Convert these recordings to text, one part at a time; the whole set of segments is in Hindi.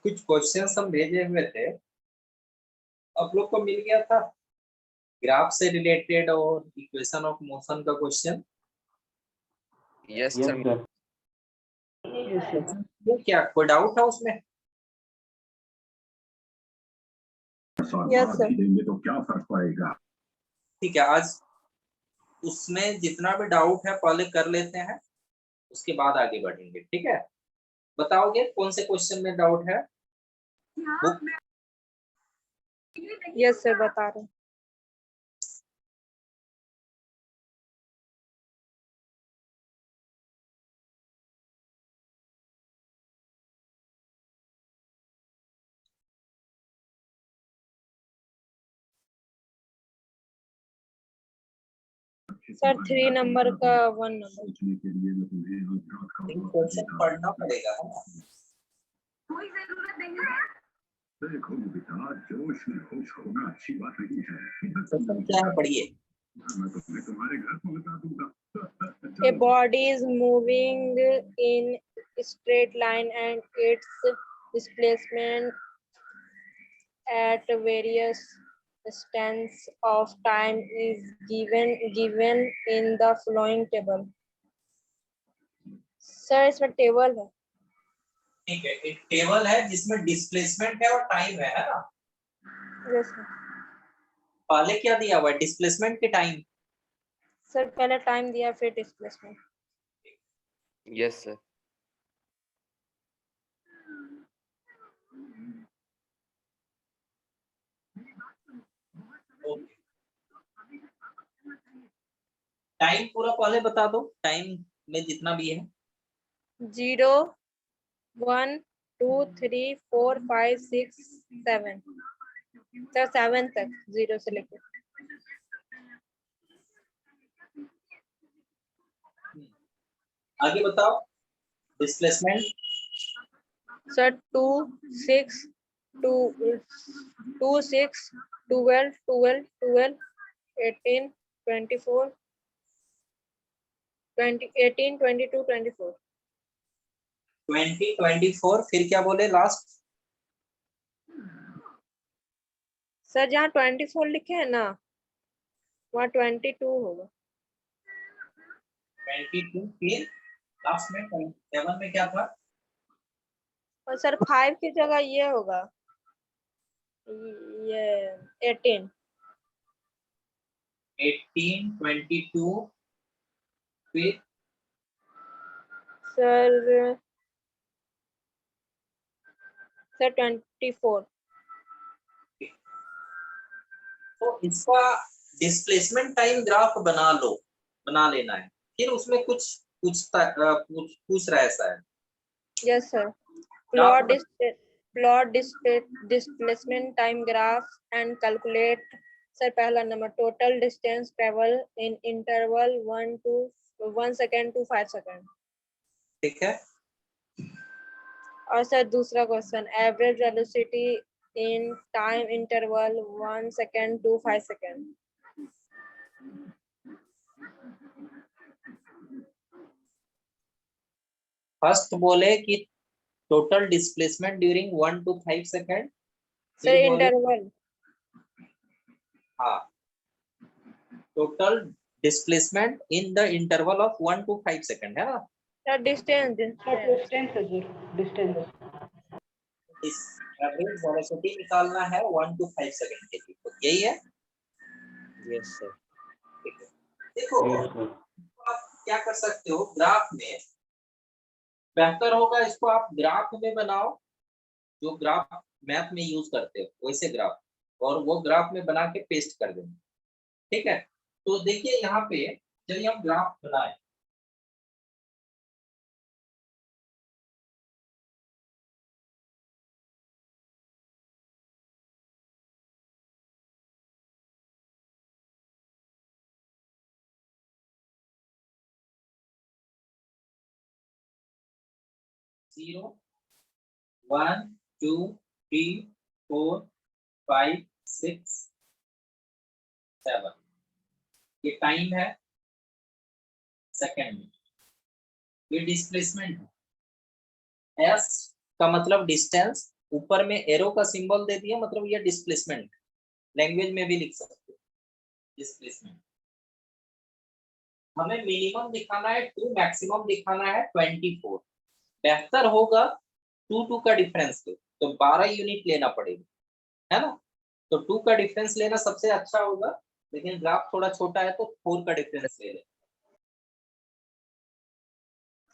कुछ क्वेश्चंस हम भेजे हुए थे, आप लोग को मिल गया था ग्राफ से रिलेटेड और इक्वेशन ऑफ मोशन का क्वेश्चन। Yes sir. ये क्या कोई डाउट है उसमें? Yes sir. तो क्या फर्क पड़ेगा? ठीक है, आज उसमें जितना भी डाउट है पहले कर लेते हैं, उसके बाद आगे बढ़ेंगे। ठीक है, बताओगे कौन से क्वेश्चन में डाउट है? यस सर, बता रहे हैं। सर 3 नंबर का 1 नंबर। सोचने के लिए मैं तुम्हें रात का क्वेश्चन पढ़ना पड़ेगा, है ना? कोई जरूरत नहीं है। देखो बेटा, जोश में खुश होना अच्छी बात नहीं है। क्वेश्चन क्या है, पढ़िए। मैं तुम्हारे घर पहुंचा दूंगा। A body is moving in straight line and its displacement at various instants of time is given in the following table. Sir इसमें टेबल है। ठीक है, एक टेबल है जिसमें डिस्प्लेसमेंट है और टाइम है ना? Yes sir. पहले क्या दिया हुआ है, डिस्प्लेसमेंट के टाइम? सर पहले टाइम दिया फिर डिस्प्लेसमेंट। Yes sir. टाइम पूरा पहले बता दो, टाइम में जितना भी है। 0 1 2 3 4 5 6 7 सर 7 तक 0 से लेकर। आगे बताओ डिस्प्लेसमेंट। सर 2 6 2 2 6 12 12 12 18 24 20 18 22 24 20 24 फिर क्या बोले लास्ट? सर जहाँ 24 लिखे हैं ना वहाँ 22 होगा। 22 फिर लास्ट में 7 में क्या था? और सर 5 की जगह ये होगा, ये 18 22 फिर सर 24। तो इसका डिस्प्लेसमेंट टाइम ग्राफ बना लेना है। फिर उसमें कुछ रहा है ऐसा है। Yes sir. Plot displacement time graph and calculate. Sir पहला number total distance travel in interval 1 second to 5 second. ठीक है, और सर दूसरा question average velocity in time interval 1 second to 5 second. First बोले कि total displacement during 1 to 5 second. Sir interval. हाँ, total displacement in the interval of 1 to 5 second, है ना? सर डिस्टेंस इस एवरेज वेलोसिटी निकालना है 1 to 5 सेकेंड के लिए, तो यही है। Yes sir. ठीक है, देखो आप क्या कर सकते हो, ग्राफ में बेहतर होगा इसको आप ग्राफ में बनाओ, जो ग्राफ मैथ में यूज करते हो वैसे ग्राफ, और वो ग्राफ में बना के पेस्ट कर देना। ठीक है, तो देखिए यहाँ पे चलिए हम ग्राफ बनाए। जीरो 1 2 3 4 5 6 7 ये टाइम है सेकेंड में, ये डिस्प्लेसमेंट है। एस का मतलब डिस्टेंस, ऊपर में एरो का सिंबल दे दिया, मतलब ये डिस्प्लेसमेंट, लैंग्वेज में भी लिख सकते हो डिस्प्लेसमेंट। हमें मिनिमम दिखाना है 2, मैक्सिमम दिखाना है 24। बेहतर होगा 2 का डिफरेंस ले, तो 12 यूनिट लेना पड़ेगा, है ना। तो 2 का डिफरेंस लेना सबसे अच्छा होगा, लेकिन ग्राफ थोड़ा छोटा है तो 4 का डिफरेंस ले लें।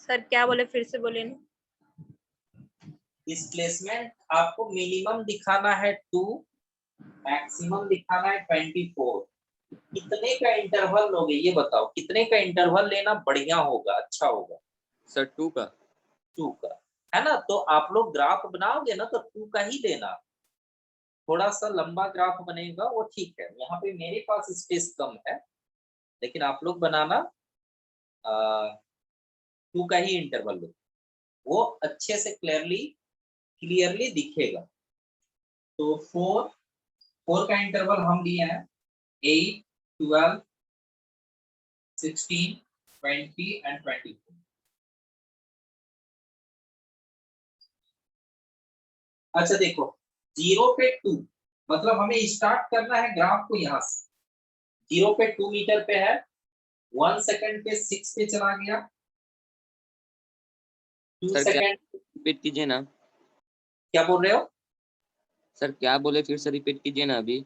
सर क्या बोले, फिर से बोले ना। डिस्प्लेसमेंट आपको मिनिमम दिखाना है 2, मैक्सिमम दिखाना है 24। कितने का इंटरवल लोगे ये बताओ, कितने का इंटरवल लेना बढ़िया होगा, अच्छा होगा? सर 2 का। 2 का, है ना। तो आप लोग ग्राफ बनाओगे ना तो 2 का ही देना, थोड़ा सा लंबा ग्राफ बनेगा वो ठीक है। यहाँ पे मेरे पास स्पेस कम है, लेकिन आप लोग बनाना 2 का ही इंटरवल लो, वो अच्छे से क्लियरली दिखेगा। तो 4 का इंटरवल हम लिए हैं 8, 12, 16, 20 एंड 24। अच्छा देखो, 0 पे 2, मतलब हमें स्टार्ट करना है ग्राफ को यहाँ से। 0 पे 2 मीटर पे है, 1 सेकंड पे 6 पे चला गया, 2 सर क्या सेकंड। रिपीट कीजिए ना। क्या बोल रहे हो? सर क्या बोले, फिर से रिपीट कीजिए ना अभी।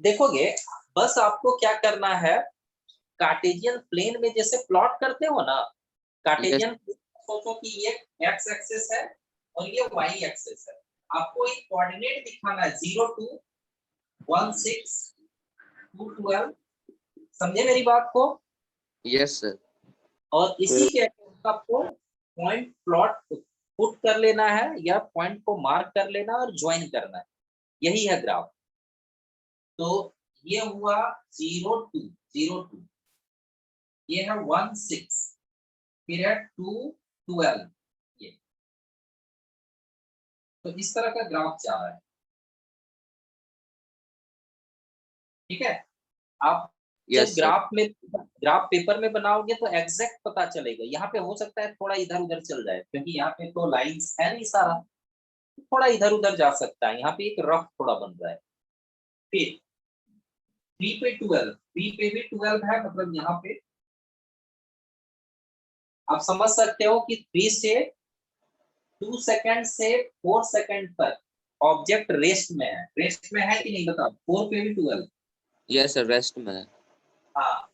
देखोगे, बस आपको क्या करना है, कार्टेशियन प्लेन में जैसे प्लॉट करते हो ना, कार्टेशियन सोचो कि ये एक्स एक्सिस है और ये वाई एक्सिस है। आपको एक कोऑर्डिनेट दिखाना है 0 to 16 to 12। समझे मेरी बात को? Yes sir. और इसी के अकॉर्डिंग आपको पॉइंट प्लॉट पुट कर लेना है या पॉइंट को मार्क कर लेना और ज्वाइन करना है, यही है ग्राफ। तो ये हुआ 0 to ये है 16, फिर है 2, 12। ये तो इस तरह का ग्राफ जा रहा है, ठीक है। आप जब यस सर। ग्राफ पेपर में बनाओगे तो एग्जैक्ट पता चलेगा। यहाँ पे हो सकता है थोड़ा इधर उधर चल जाए, क्योंकि यहाँ पे तो लाइंस है नहीं सारा, थोड़ा इधर उधर जा सकता है। यहाँ पे एक रफ थोड़ा बन रहा है। फिर 3 पे 12, 3 पे भी 12 है, मतलब यहाँ पे आप समझ सकते हो कि 3 से 2 सेकंड से 4 सेकंड तक ऑब्जेक्ट रेस्ट में है। रेस्ट में है कि नहीं बताओ? 4 पे भी 12। यस सर, रेस्ट में है। हाँ,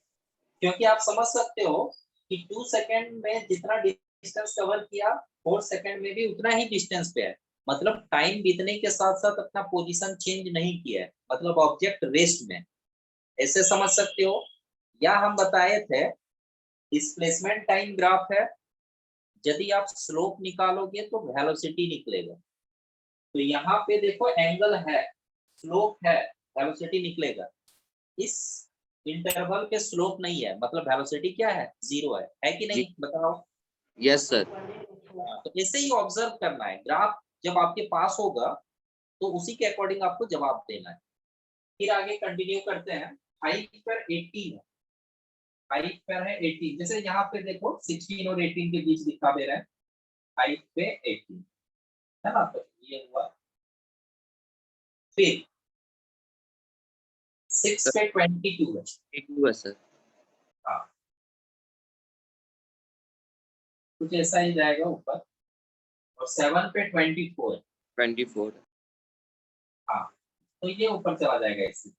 क्योंकि आप समझ सकते हो कि 2 सेकंड में जितना डिस्टेंस कवर किया, 4 सेकंड में भी उतना ही डिस्टेंस पे है। मतलब टाइम बीतने के साथ साथ अपना पोजीशन चेंज नहीं किया है, मतलब ऑब्जेक्ट रेस्ट में। ऐसे समझ सकते हो। या हम बताए थे डिस्प्लेसमेंट टाइम ग्राफ है, यदि आप स्लोप निकालोगे तो वेलोसिटी निकलेगा। तो यहाँ पे देखो एंगल है, स्लोप है, वेलोसिटी निकलेगा। इस इंटरवल पे स्लोप नहीं है, मतलब वेलोसिटी क्या है? 0 है कि नहीं बताओ? Yes sir. तो ऐसे ही ऑब्जर्व करना है। ग्राफ जब आपके पास होगा तो उसी के अकॉर्डिंग आपको जवाब देना है। फिर आगे कंटिन्यू करते हैं। हाइट पर 18 है, हाइट पर है 18। जैसे यहाँ पे देखो 16 और 18 के बीच दिखा दे रहा है, हाइट पे 18, है ना। तो ये हुआ। फिर 6 पे 22 है। 2 है सर। हाँ, कुछ ऐसा ही जाएगा ऊपर। और 7 पे 24 है। 24। हाँ, तो ये ऊपर चला जाएगा इससे,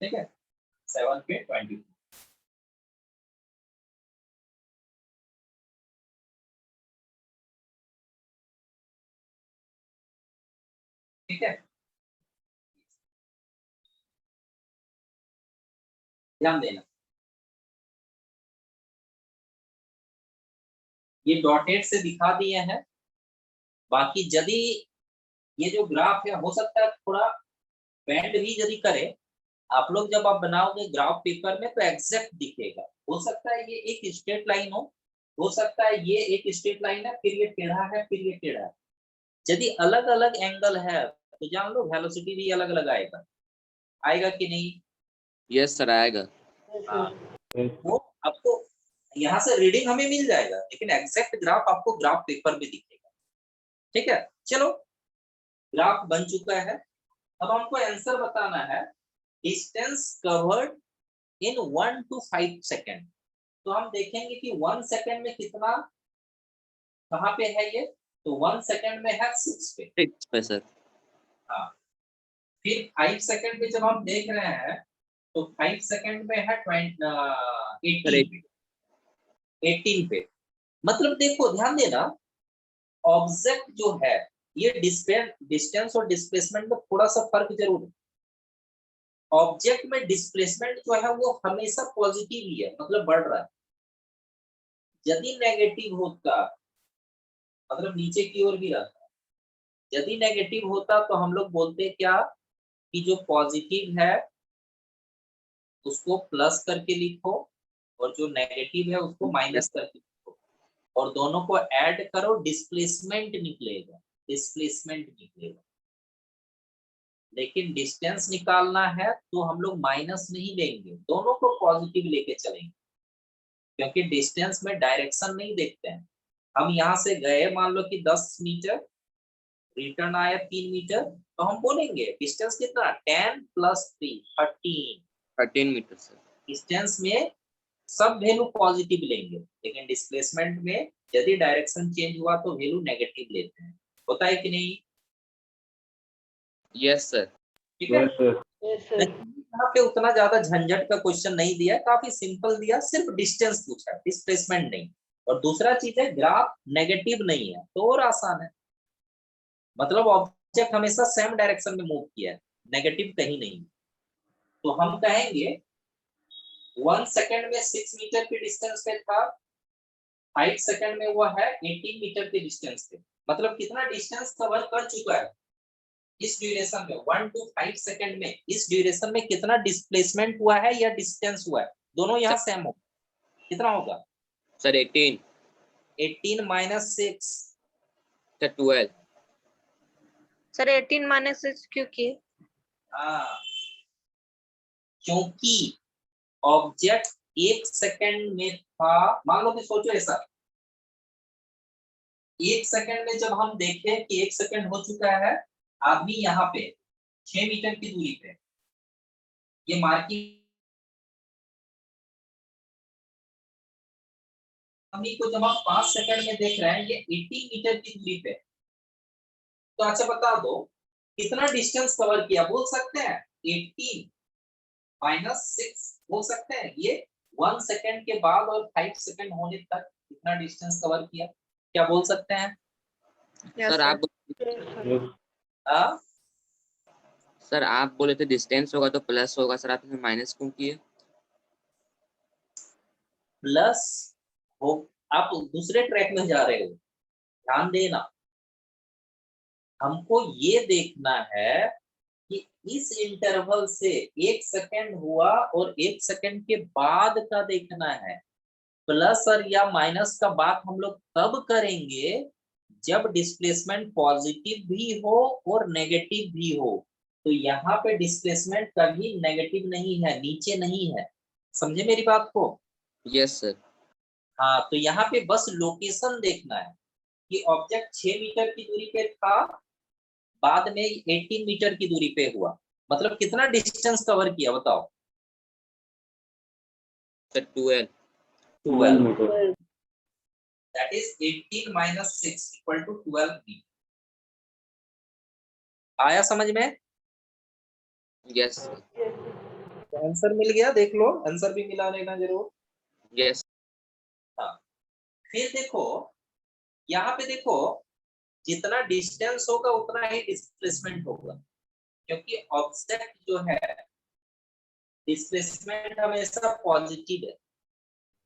ठीक है। 7 पे 24। ठीक है, ध्यान देना। ये डॉटेड से दिखा दिए हैं। बाकी यदि ये जो ग्राफ है, हो सकता है थोड़ा बेंड भी यदि करे, आप लोग जब आप बनाओगे ग्राफ पेपर में तो एग्जैक्ट दिखेगा। हो सकता है ये एक स्ट्रेट लाइन हो सकता है ये एक स्ट्रेट लाइन है, फिर ये टेढ़ा है, फिर ये टेढ़ा है। यदि अलग अलग एंगल है तो जान लो वेलोसिटी भी अलग अलग आएगा। आएगा कि नहीं? यस सर, आएगा। हाँ, वो आपको यहाँ से रीडिंग हमें मिल जाएगा, लेकिन एग्जैक्ट ग्राफ आपको ग्राफ पेपर में दिखेगा। ठीक है, चलो ग्राफ बन चुका है। अब हमको आंसर बताना है distance covered in 1 to 5 second. तो हम देखेंगे कि 1 सेकेंड में कितना, कहाँ पे है ये, तो 1 सेकेंड में है 6 पे। 6 पे सर। हाँ, फिर 5 सेकेंड में जब हम देख रहे हैं तो 5 सेकेंड में है 18 पे, 18 पे। मतलब देखो ध्यान देना, ऑब्जेक्ट जो है ये डिस्टेंस और डिस्प्लेसमेंट में थोड़ा सा फर्क जरूर है। ऑब्जेक्ट में डिस्प्लेसमेंट जो है वो हमेशा पॉजिटिव ही है, मतलब बढ़ रहा है। यदि नेगेटिव होता, मतलब नीचे की ओर भी रहता, यदि नेगेटिव होता तो हम लोग बोलते क्या कि जो पॉजिटिव है उसको प्लस करके लिखो और जो नेगेटिव है उसको माइनस करके लिखो, और दोनों को ऐड करो, डिस्प्लेसमेंट निकलेगा, डिस्प्लेसमेंट निकलेगा। लेकिन डिस्टेंस निकालना है तो हम लोग माइनस नहीं लेंगे, दोनों को पॉजिटिव लेके चलेंगे, क्योंकि डिस्टेंस में डायरेक्शन नहीं देखते हैं। हम यहाँ से गए मान लो कि 10 मीटर, रिटर्न आया 3 मीटर, तो हम बोलेंगे डिस्टेंस कितना, 10 + 3 13 मीटर सर। डिस्टेंस में सब वैल्यू पॉजिटिव लेंगे, लेकिन डिस्प्लेसमेंट में यदि डायरेक्शन चेंज हुआ तो वैल्यू नेगेटिव लेते हैं। होता है कि नहीं? Yes sir. ठीक है, यहाँ पे उतना ज्यादा झंझट का क्वेश्चन नहीं दिया, काफी सिंपल दिया, सिर्फ डिस्टेंस पूछा, डिस्प्लेसमेंट नहीं। और दूसरा चीज है ग्राफ नेगेटिव नहीं है तो और आसान है, मतलब ऑब्जेक्ट हमेशा सेम डायरेक्शन में मूव किया है, नेगेटिव कहीं नहीं। तो हम कहेंगे 1 सेकेंड में 6 मीटर के डिस्टेंस पे था, 5 सेकेंड में वो है 18 मीटर के डिस्टेंस पे। मतलब कितना डिस्टेंस कवर कर चुका है इस ड्यूरेशन में, 1 to 5 सेकेंड में इस ड्यूरेशन में कितना डिस्प्लेसमेंट हुआ है या डिस्टेंस हुआ है, दोनों यहाँ सेम हो, कितना होगा सर 18 18 - 6 सर 12 सर 18 - 6 क्यों किए? हाँ, क्योंकि ऑब्जेक्ट 1 सेकेंड में था, मान लो कि सोचो ऐसा, 1 सेकेंड में जब हम देखें कि 1 सेकेंड हो चुका है, आदमी यहाँ पे 6 मीटर की दूरी पे, ये मार्किंग आदमी को जब हम 5 सेकेंड में देख रहे हैं ये 18 मीटर की दूरी पे, तो अच्छा बता दो कितना डिस्टेंस कवर किया, बोल सकते हैं 18 - 6 बोल सकते हैं, ये 1 सेकेंड के बाद और 5 सेकेंड होने तक कितना डिस्टेंस कवर किया, क्या बोल सकते हैं? Yes, sir sir. आप हाँ, सर आप बोले थे डिस्टेंस होगा तो प्लस होगा, सर आपने माइनस क्यों किए? प्लस हो, आप दूसरे ट्रैक में जा रहे हो, ध्यान देना। हमको ये देखना है कि इस इंटरवल से 1 सेकेंड हुआ और 1 सेकेंड के बाद का देखना है। प्लस और या माइनस का बात हम लोग तब करेंगे जब डिस्प्लेसमेंट पॉजिटिव भी हो और नेगेटिव भी हो। तो यहाँ पे डिस्प्लेसमेंट कभी नेगेटिव नहीं है, नीचे नहीं है, समझे मेरी बात को? Yes sir. हाँ, तो यहाँ पे बस लोकेशन देखना है कि ऑब्जेक्ट 6 मीटर की दूरी पे था, बाद में 18 मीटर की दूरी पे हुआ, मतलब कितना डिस्टेंस कवर किया बताओ? Sir 12 12 that is 18 - 6 equal to 12 metre. आया समझ में? Yes sir. आंसर मिल गया, देख लो आंसर भी मिला लेना जरूर। यस हाँ, फिर देखो यहाँ पे देखो, जितना डिस्टेंस होगा उतना ही डिस्प्लेसमेंट होगा, क्योंकि ऑब्जेक्ट जो है डिस्प्लेसमेंट हमेशा पॉजिटिव है,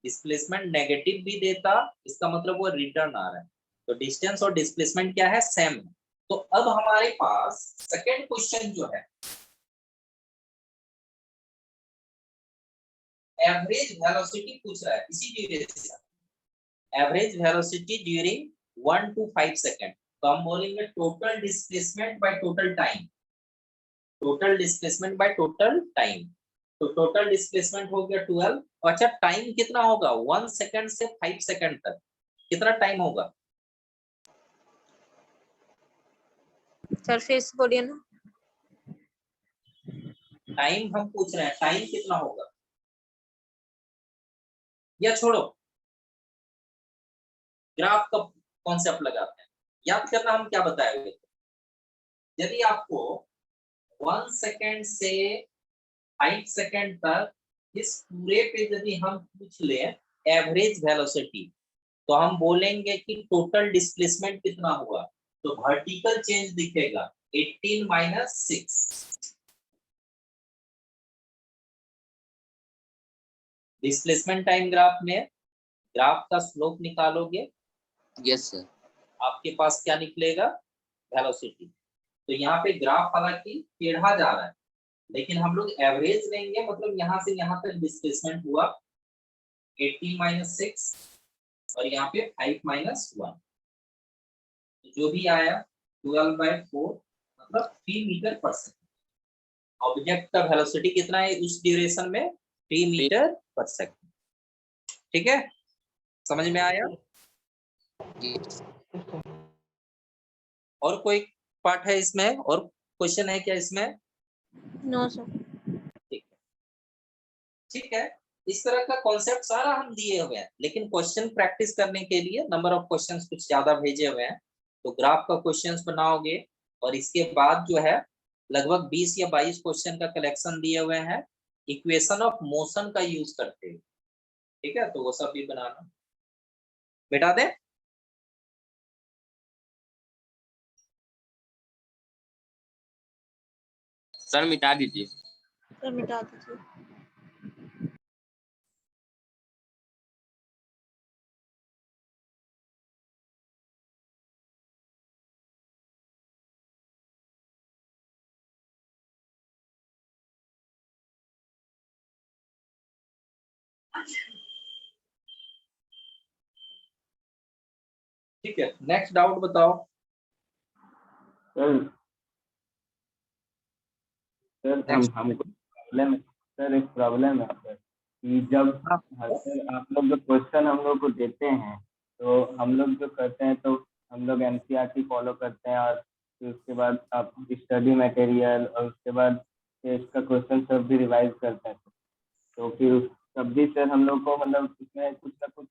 डिस्प्लेसमेंट नेगेटिव भी देता, इसका मतलब वो रिटर्न आ रहा है। तो डिस्टेंस और डिस्प्लेसमेंट क्या है, सेम है। तो अब हमारे पास सेकेंड क्वेश्चन जो है, एवरेज वेलोसिटी पूछ रहा है इसी duration, average velocity during 1 to 5 second. तो हम बोलेंगे total displacement by total time, total displacement by total time. तो टोटल डिस्प्लेसमेंट हो गया 12। अच्छा टाइम कितना होगा, 1 सेकेंड से 5 सेकेंड तक कितना टाइम होगा? सर फिर से बोलिए ना। टाइम हम पूछ रहे हैं, टाइम कितना होगा, या छोड़ो, ग्राफ का कॉन्सेप्ट लगाते हैं। याद करना हम क्या बताए हुए थे। यदि आपको 1 सेकेंड से 5 सेकेंड तक इस पूरे पे यदि हम पूछ ले एवरेज वेलोसिटी, तो हम बोलेंगे कि टोटल डिस्प्लेसमेंट कितना हुआ, तो वर्टिकल चेंज दिखेगा 18 माइनस 6। डिस्प्लेसमेंट टाइम ग्राफ में ग्राफ का स्लोप निकालोगे, यस सर। आपके पास क्या निकलेगा, वेलोसिटी। तो यहाँ पे ग्राफ हालांकि टेढ़ा जा रहा है, लेकिन हम लोग एवरेज लेंगे, मतलब यहाँ से यहाँ तक डिस्प्लेसमेंट हुआ 18 माइनस 6 और यहाँ पे 5 माइनस 1, जो भी आया 12/4 मतलब 3 मीटर पर सेकंड। ऑब्जेक्ट का वेलोसिटी कितना है उस ड्यूरेशन में, 3 मीटर पर सेकंड। ठीक है, समझ में आया। Yes. और कोई पार्ट है इसमें, और क्वेश्चन है क्या इसमें? No sir. ठीक है, इस तरह का कॉन्सेप्ट सारा हम दिए हुए हैं, लेकिन क्वेश्चन प्रैक्टिस करने के लिए नंबर ऑफ क्वेश्चंस कुछ ज्यादा भेजे हुए हैं। तो ग्राफ का क्वेश्चंस बनाओगे, और इसके बाद जो है लगभग 20 या 22 क्वेश्चन का कलेक्शन दिए हुए हैं इक्वेशन ऑफ मोशन का यूज करते हुए। ठीक है, तो वो सब भी बनाना। बेटा दे, सर मिटा दीजिए। सर मिटा दीजिए। ठीक है, नेक्स्ट डाउट बताओ। सर हमको प्रॉब्लम, सर एक प्रॉब्लम है सर कि जब सर आप लोग जो क्वेश्चन हम लोग को देते हैं, तो हम लोग जो करते हैं तो हम लोग एनसीईआरटी फॉलो करते हैं, और फिर उसके बाद आप स्टडी मटेरियल, और उसके बाद टेस्ट का क्वेश्चन सब भी रिवाइज करते हैं। तो फिर तब भी सर हम लोग को मतलब इसमें कुछ ना कुछ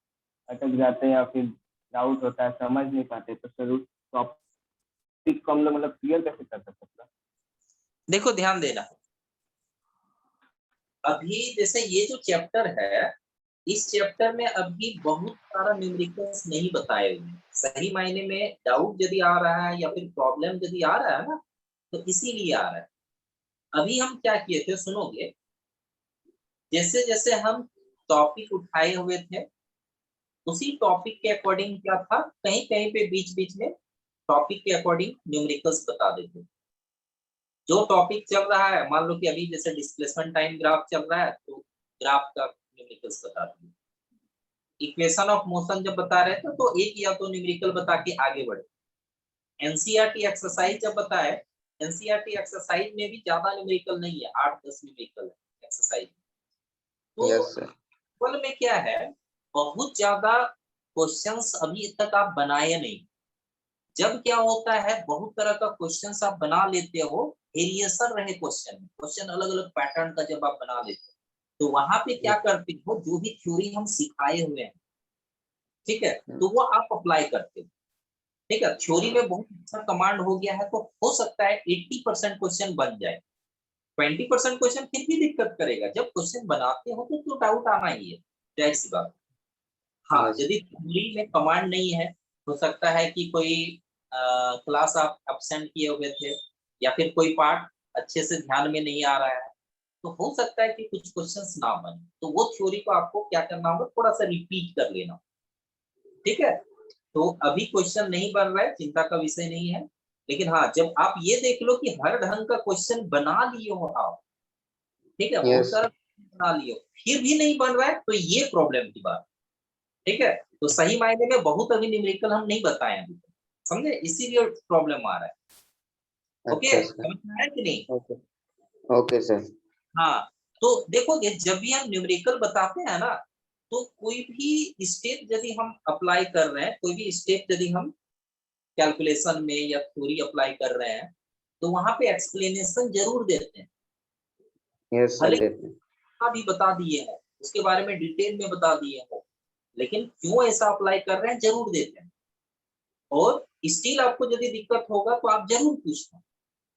अटक जाते हैं, या फिर डाउट होता है, समझ नहीं पाते। तो सर उस टॉपिक को हम लोग मतलब क्लियर कैसे कर सकते हैं? देखो ध्यान देना, अभी जैसे ये जो चैप्टर है, इस चैप्टर में अभी बहुत सारा न्यूमेरिकल्स नहीं बताए हुए हैं। सही मायने में डाउट यदि आ रहा है या फिर प्रॉब्लम यदि आ रहा है ना, तो इसीलिए आ रहा है। अभी हम क्या किए थे सुनोगे, जैसे जैसे हम टॉपिक उठाए हुए थे, उसी टॉपिक के अकॉर्डिंग क्या था, कहीं कहीं पे बीच बीच में टॉपिक के अकॉर्डिंग न्यूमेरिकल्स बता देते। जो टॉपिक चल रहा है, मान लो कि अभी जैसे डिस्प्लेसमेंट टाइम ग्राफ चल रहा है, तो ग्राफ का न्यूमेरिकल्स बता दिए। इक्वेशन ऑफ मोशन जब बता रहे थे, तो एक या तो न्यूमेरिकल बता के आगे बढ़े। एनसीईआरटी एक्सरसाइज जब बताए, एनसीईआरटी एक्सरसाइज में भी ज्यादा न्यूमेरिकल नहीं है, 8-10 न्यूमेरिकल है एक्सरसाइज। तो यस सर। कुल में क्या है, बहुत ज्यादा क्वेश्चंस अभी तक आप बनाए नहीं। जब क्या होता है, बहुत तरह का क्वेश्चंस आप बना लेते हो, वेरिएशन रहे क्वेश्चन, क्वेश्चन अलग अलग पैटर्न का जब आप बना लेते हो, तो वहां पे क्या करते हो, जो भी थ्योरी हम सिखाए हुए हैं, ठीक है, तो वो आप अप्लाई करते हो। ठीक है, थ्योरी में बहुत अच्छा कमांड हो गया है, तो हो सकता है 80% क्वेश्चन बन जाए, 20% क्वेश्चन फिर भी दिक्कत करेगा। जब क्वेश्चन बनाते हो तो डाउट आना ही है, जाहिर सी बात। हाँ, Yes. यदि थ्योरी में कमांड नहीं है, हो सकता है कि कोई क्लास आप एब्सेंट किए हुए थे, या फिर कोई पार्ट अच्छे से ध्यान में नहीं आ रहा है, तो हो सकता है कि कुछ क्वेश्चंस ना बने। तो वो थ्योरी को आपको क्या करना होगा, थोड़ा सा रिपीट कर लेना। ठीक है, तो अभी क्वेश्चन नहीं बन रहा है, चिंता का विषय नहीं है, लेकिन हाँ, जब आप ये देख लो कि हर ढंग का क्वेश्चन बना लिए हो आप, ठीक है, बहुत सारा बना लिए, फिर भी नहीं बन रहा है, तो ये प्रॉब्लम की बात। ठीक है, तो सही मायने में बहुत अभी न्यूमेरिकल हम नहीं बताए अभी, समझे, इसीलिए प्रॉब्लम आ रहा है। ओके, समझ में आया कि नहीं? Okay sir. हाँ, तो देखोगे जब भी हम न्यूमेरिकल बताते हैं ना, तो कोई भी स्टेप यदि हम अप्लाई कर रहे हैं, कोई भी स्टेप यदि हम कैलकुलेशन में या थ्योरी अप्लाई कर रहे हैं तो वहां पे एक्सप्लेनेशन जरूर देते हैं, यस सर भले देते हैं। भी बता दिए हैं, उसके बारे में डिटेल में बता दिए हैं, लेकिन क्यों ऐसा अप्लाई कर रहे हैं जरूर देते हैं। और स्टिल आपको यदि दिक्कत होगा तो आप जरूर पूछना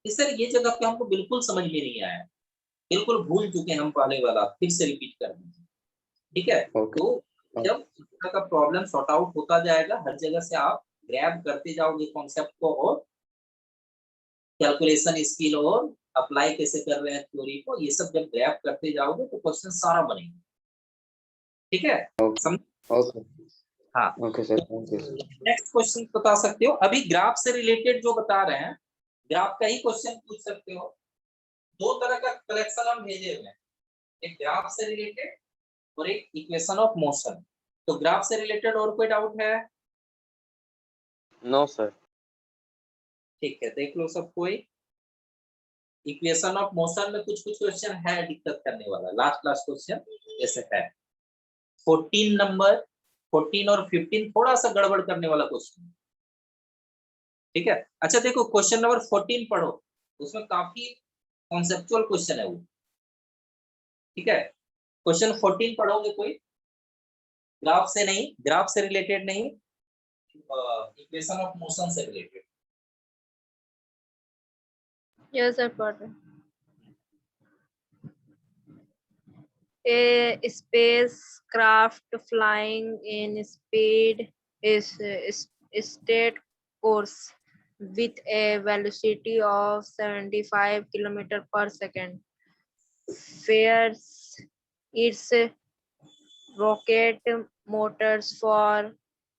कि सर ये जगह पे हमको बिल्कुल समझ में नहीं आया, बिल्कुल भूल चुके हैं हम पहले वाला, फिर से रिपीट कर दीजिए, ठीक है। ओके तो जब इस तरह का प्रॉब्लम सॉर्ट आउट होता जाएगा, हर जगह से आप ग्रैब करते जाओगे कॉन्सेप्ट को, और कैलकुलेशन स्किल और अप्लाई कैसे कर रहे हैं थ्योरी को, ये सब जब ग्रैब करते जाओगे तो क्वेश्चन सारा बनेगा, ठीक है। ओके ओके हाँ, okay sir, thank you sir. Next question बता सकते हो। अभी ग्राफ से रिलेटेड जो बता रहे हैं, ग्राफ का ही क्वेश्चन पूछ सकते हो। दो तरह का कलेक्शन हम भेजे हुए हैं, एक ग्राफ से रिलेटेड और एक इक्वेशन ऑफ मोशन। तो ग्राफ से रिलेटेड और कोई डाउट है? No sir. ठीक है, देख लो सब कोई। इक्वेशन ऑफ मोशन में कुछ कुछ क्वेश्चन है दिक्कत करने वाला, लास्ट क्वेश्चन जैसे है 14 नंबर, 14 और 15 थोड़ा सा गड़बड़ करने वाला क्वेश्चन, ठीक है। अच्छा देखो, क्वेश्चन नंबर 14 पढ़ो, उसमें काफी कॉन्सेप्चुअल क्वेश्चन है वो, ठीक है। क्वेश्चन 14 पढ़ोगे कोई, ग्राफ से नहीं, ग्राफ से रिलेटेड नहीं, इक्वेशन ऑफ मोशन से related. Yes, sir, pardon. A spacecraft flying in speed is state course with a velocity of 75 km per second. Fires its rocket motors for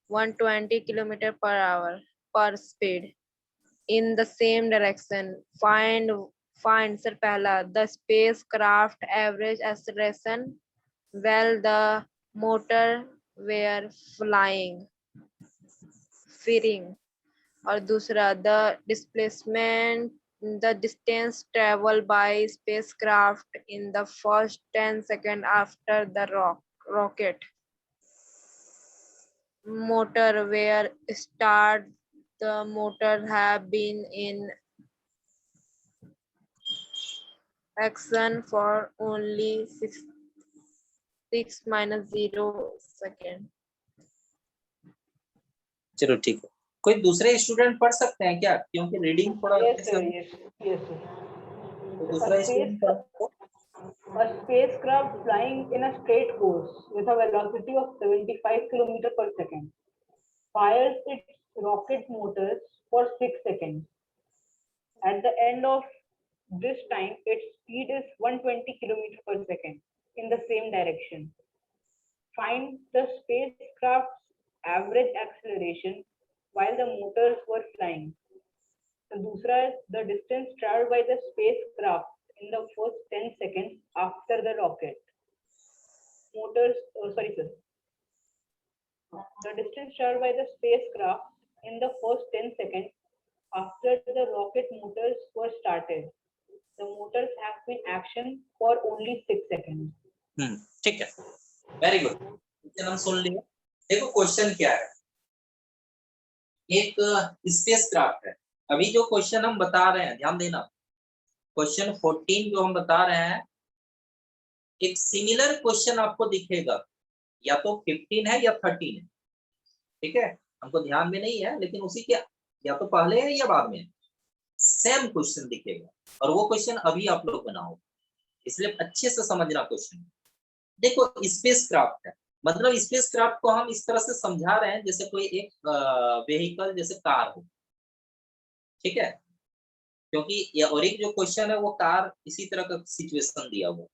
120 km per hour per speed in the same direction. Find sir pehla the spacecraft average acceleration while the motor were firing. और दूसरा the displacement, the distance traveled by spacecraft in the first 10 seconds after the rocket motor were start. The motor have been in action for only 6 minus 0 second. चलो ठीक है, कोई दूसरे स्टूडेंट पढ़ सकते हैं क्या, क्योंकि रीडिंग थोड़ा Yes, अच्छे sir. से, Yes, sir. तो दूसरा स्टूडेंट पढ़। A spacecraft flying in a straight course with a velocity of 75 km per second fires its rocket motors for 6 seconds. At the end of this time, its speed is 120 km per second in the same direction. Find the spacecraft's average acceleration while the motors were flying. The दूसरा है the distance traveled by the spacecraft in the first 10 seconds after the rocket motors. Sorry, sir. The distance traveled by the spacecraft in the first 10 seconds after the rocket motors were started. The motors have been in action for only 6 seconds. ठीक है, वेरी गुड, क्वेश्चन हम सुन लिए। देखो क्वेश्चन क्या है, एक स्पेसक्राफ्ट है। अभी जो क्वेश्चन हम बता रहे हैं, ध्यान देना, क्वेश्चन 14 जो हम बता रहे हैं, एक सिमिलर क्वेश्चन आपको दिखेगा, या तो 15 है या 13 है, ठीक है, हमको ध्यान में नहीं है, लेकिन उसी के या तो पहले है या बाद में, सेम क्वेश्चन दिखेगा, और वो क्वेश्चन अभी आप लोग बनाओ, इसलिए अच्छे से समझना क्वेश्चन। देखो स्पेसक्राफ्ट है, मतलब स्पेसक्राफ्ट को हम इस तरह से समझा रहे हैं जैसे कोई एक व्हीकल, जैसे कार हो, ठीक है, क्योंकि और एक जो क्वेश्चन है वो कार इसी तरह का सिचुएशन दिया हुआ,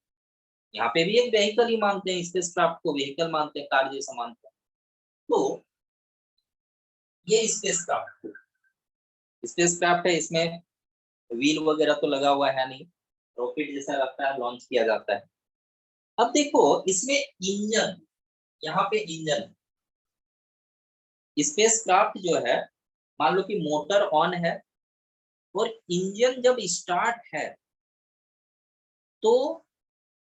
यहाँ पे भी एक व्हीकल ही मानते हैं, स्पेसक्राफ्ट को व्हीकल मानते हैं, कार जैसा मानते हैं। तो ये स्पेसक्राफ्ट है, इसमें व्हील वगैरह तो लगा हुआ है नहीं, रॉकेट जैसा लगता है, लॉन्च किया जाता है। अब देखो इसमें इंजन, यहाँ पे इंजन, स्पेसक्राफ्ट जो है, मान लो कि मोटर ऑन है और इंजन जब स्टार्ट है तो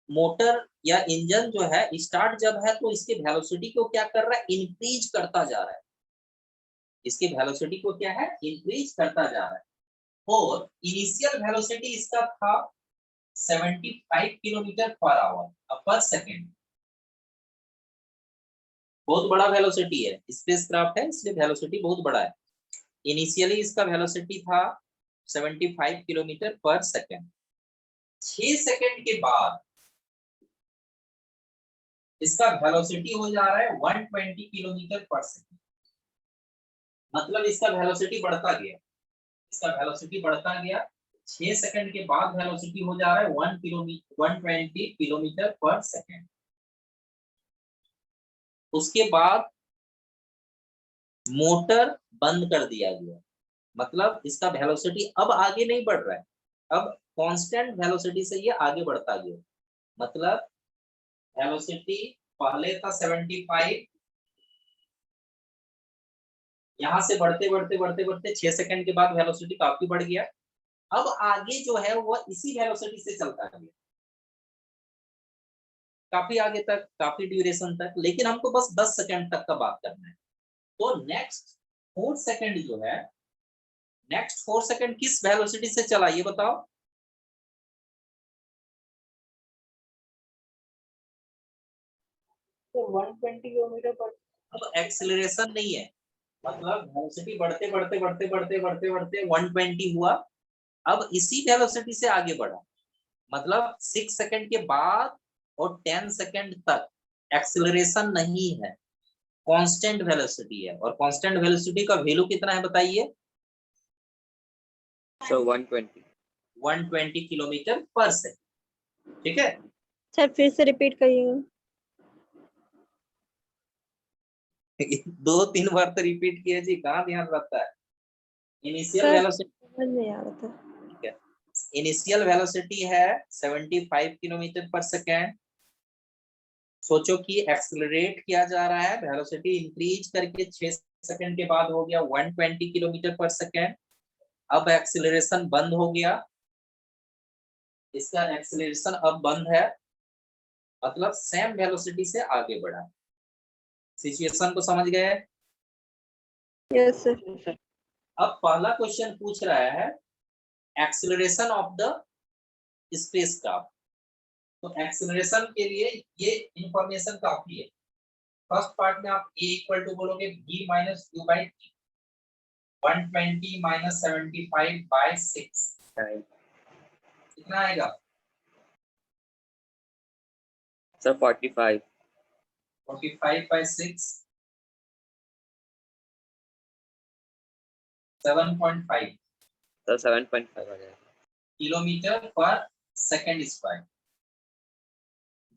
मोटर या इंजन जो है स्टार्ट जब है तो इसके वेलोसिटी को क्या कर रहा है, इंक्रीज करता जा रहा है, इसकी वेलोसिटी को क्या है, इंक्रीज करता जा रहा है। और इनिशियल वेलोसिटी इसका था 75 किलोमीटर पर आवर पर सेकेंड। बहुत बड़ा वेलोसिटी है, स्पेसक्राफ्ट है इसलिए वेलोसिटी बहुत बड़ा है। इनिशियली इसका वेलोसिटी था 75 किलोमीटर पर सेकेंड। 6 सेकेंड के बाद इसका वेलोसिटी हो जा रहा है 120 किलोमीटर पर सेकेंड। मतलब इसका वेलोसिटी बढ़ता गया, इसका वेलोसिटी बढ़ता गया। 6 सेकंड के बाद वेलोसिटी हो जा रहा है 120 किलोमीटर पर सेकंड। उसके बाद मोटर बंद कर दिया गया, मतलब इसका वेलोसिटी अब आगे नहीं बढ़ रहा है, अब कांस्टेंट वेलोसिटी से ये आगे बढ़ता गया। मतलब वेलोसिटी पहले था 75, यहां से बढ़ते बढ़ते बढ़ते बढ़ते 6 सेकंड के बाद वेलोसिटी काफी बढ़ गया। अब आगे जो है वो इसी वेलोसिटी से चलता है काफी आगे तक, काफी ड्यूरेशन तक, लेकिन हमको बस 10 सेकंड तक का बात करना है। तो नेक्स्ट 4 सेकंड जो है, नेक्स्ट 4 सेकंड किस वेलोसिटी से चला ये बताओ। तो 120 किलोमीटर पर। अब एक्सेलरेशन नहीं है, मतलब वेलोसिटी बढ़ते बढ़ते बढ़ते बढ़ते बढ़ते बढ़ते 120 हुआ, अब इसी वेलोसिटी से आगे बढ़ा। मतलब 6 सेकंड के बाद और 10 सेकंड तक एक्सेलरेशन नहीं है, कांस्टेंट वेलोसिटी है। और कांस्टेंट वेलोसिटी का वैल्यू कितना है बताइए। सो 120 किलोमीटर पर सेकंड। ठीक है सर फिर से रिपीट करिएगा। 2-3 बार तो रिपीट किए जी, कहाँ ध्यान रहता है। इनिशियल सर वेलोसिटी, समझ नहीं आ रहा था। ठीक है, इनिशियल वेलोसिटी है 75 किलोमीटर पर सेकेंड। सोचो कि एक्सेलरेट किया जा रहा है, वेलोसिटी इंक्रीज करके 6 सेकंड के बाद हो गया 120 किलोमीटर पर सेकेंड। अब एक्सेलरेशन बंद हो गया, इसका एक्सेलरेशन अब बंद है, मतलब सेम वेलोसिटी से आगे बढ़ा। सिचुएशन को समझ गए। Yes sir. अब पहला क्वेश्चन पूछ रहा है एक्सेलरेशन ऑफ द स्पेसक्राफ्ट। तो एक्सेलरेशन के लिए ये इंफॉर्मेशन काफी है। फर्स्ट पार्ट में आप a इक्वल टू बोलोगे v minus q by t, 120 minus 75 by 6 कितना आएगा सर 45 45 बाई 6 7.5 सर 7.5 आ जाएगा। किलोमीटर पर सेकंड स्क्वायर।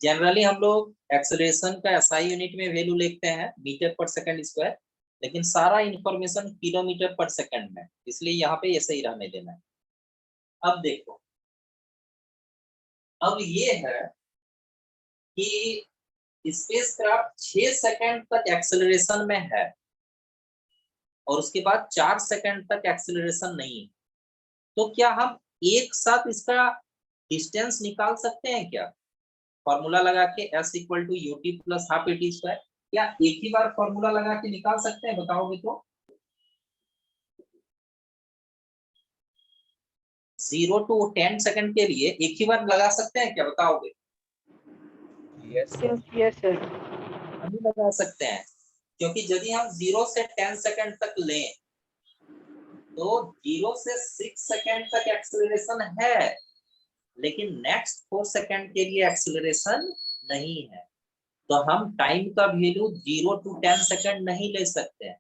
जनरली हम लोग एक्सेलरेशन का एसआई यूनिट में वैल्यू लिखते हैं मीटर पर सेकंड स्क्वायर, लेकिन सारा इंफॉर्मेशन किलोमीटर पर सेकंड में, इसलिए यहाँ पे ऐसे ही रहने देना है। अब देखो, अब ये है कि स्पेसक्राफ्ट 6 सेकंड तक एक्सेलरेशन में है और उसके बाद 4 सेकंड तक एक्सेलरेशन नहीं है। तो क्या हम एक साथ इसका डिस्टेंस निकाल सकते हैं क्या, फॉर्मूला लगा के s equal to u t plus half a t square? क्या एक ही बार फॉर्मूला लगा के निकाल सकते हैं, बताओगे तो? 0 to 10 सेकंड के लिए एक ही बार लगा सकते हैं क्या, बताओगे? Yes yes sir. नहीं लगा सकते हैं, क्योंकि यदि हम 0 से 10 सेकंड तक लें तो 0 से 6 सेकंड तक एक्सेलरेशन है, लेकिन नेक्स्ट 4 सेकंड के लिए एक्सेलरेशन नहीं है। तो हम टाइम का वैल्यू 0 to 10 सेकंड नहीं ले सकते हैं।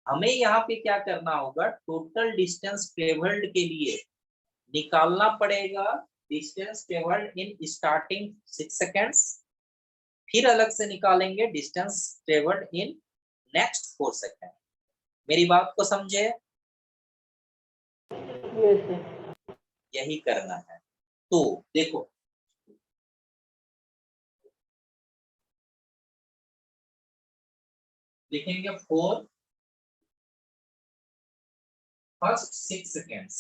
हमें यहाँ पे क्या करना होगा, टोटल डिस्टेंस ट्रेवल्ड के लिए निकालना पड़ेगा distance travelled in starting 6 seconds, फिर अलग से निकालेंगे distance travelled in next 4 second. मेरी बात को समझे? Yes sir. यही करना है। तो देखो, लिखेंगे 4 फर्स्ट 6 सेकेंड्स,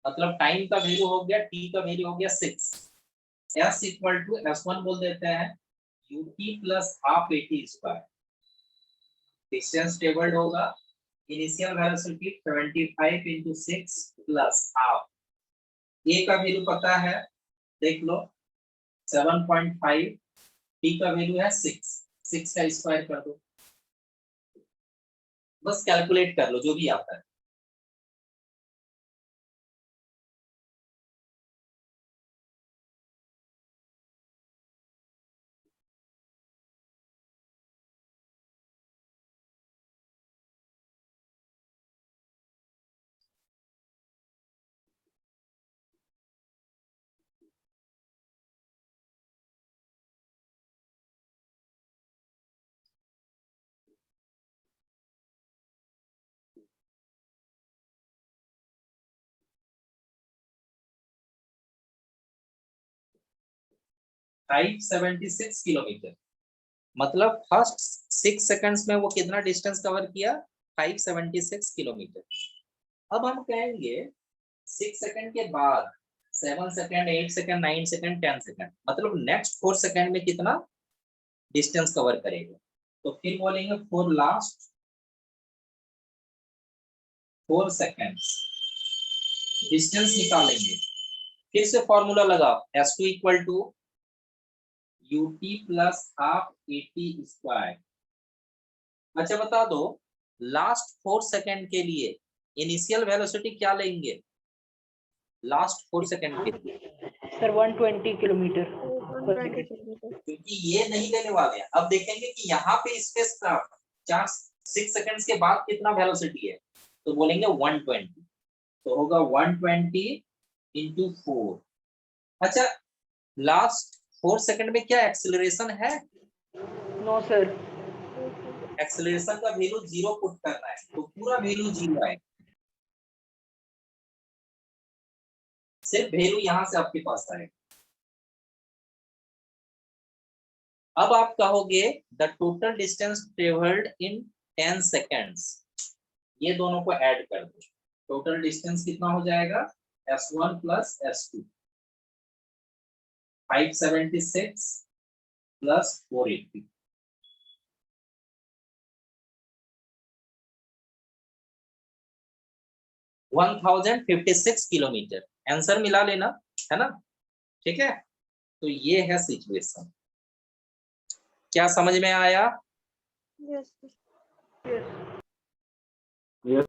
मतलब टाइम का वैल्यू हो गया, टी का वैल्यू हो गया 6, s इक्वल टू s1 बोल देते हैं ut plus half at square. Distance travelled होगा initial velocity 75 into 6 plus half. A का वैल्यू पता है, देख लो 7.5, टी का वैल्यू है 6 का स्क्वायर कर दो, बस कैलकुलेट कर लो जो भी आता है। फाइव 76 किलोमीटर, मतलब फर्स्ट 6 सेकंड्स में वो कितना डिस्टेंस कवर किया? 576 किलोमीटर। अब हम कहेंगे 6 सेकंड के बाद 7 सेकंड, 8 सेकंड, 9 सेकंड, 10 सेकंड, मतलब नेक्स्ट 4 सेकंड में कितना डिस्टेंस कवर करेगा। तो फिर बोलेंगे फॉर लास्ट 4 सेकंड्स डिस्टेंस निकालेंगे। फिर से फॉर्मूला लगाओ, S2 equal to ut plus half AT square. अच्छा बता दो, लास्ट 4 सेकंड के लिए इनिशियल वेलोसिटी क्या लेंगे? लास्ट 4 सेकंड के लिए सर 120 किलोमीटर, 120 किलोमीटर। क्योंकि ये नहीं लेने वाले हैं। अब देखेंगे कि यहाँ पे स्पेसक्राफ्ट 6 सेकंड्स के बाद कितना वेलोसिटी है, तो बोलेंगे 120, तो होगा 120 into 4। अच्छा, लास्ट 4 सेकंड में क्या एक्सेलरेशन है? No sir. एक्सेलरेशन का वैल्यू 0 पुट करना है, तो पूरा वैल्यू 0 है, सिर्फ वैल्यू यहां से आपके पास आएगा। अब आप कहोगे the total distance travelled in 10 seconds, ये दोनों को ऐड कर दो, टोटल डिस्टेंस कितना हो जाएगा? S1 plus S2, 576 plus 480, one 1056 kilometre. Answer मिला लेना, है ना? ठीक है, तो ये है सिचुएशन। क्या समझ में आया? Yes Yes.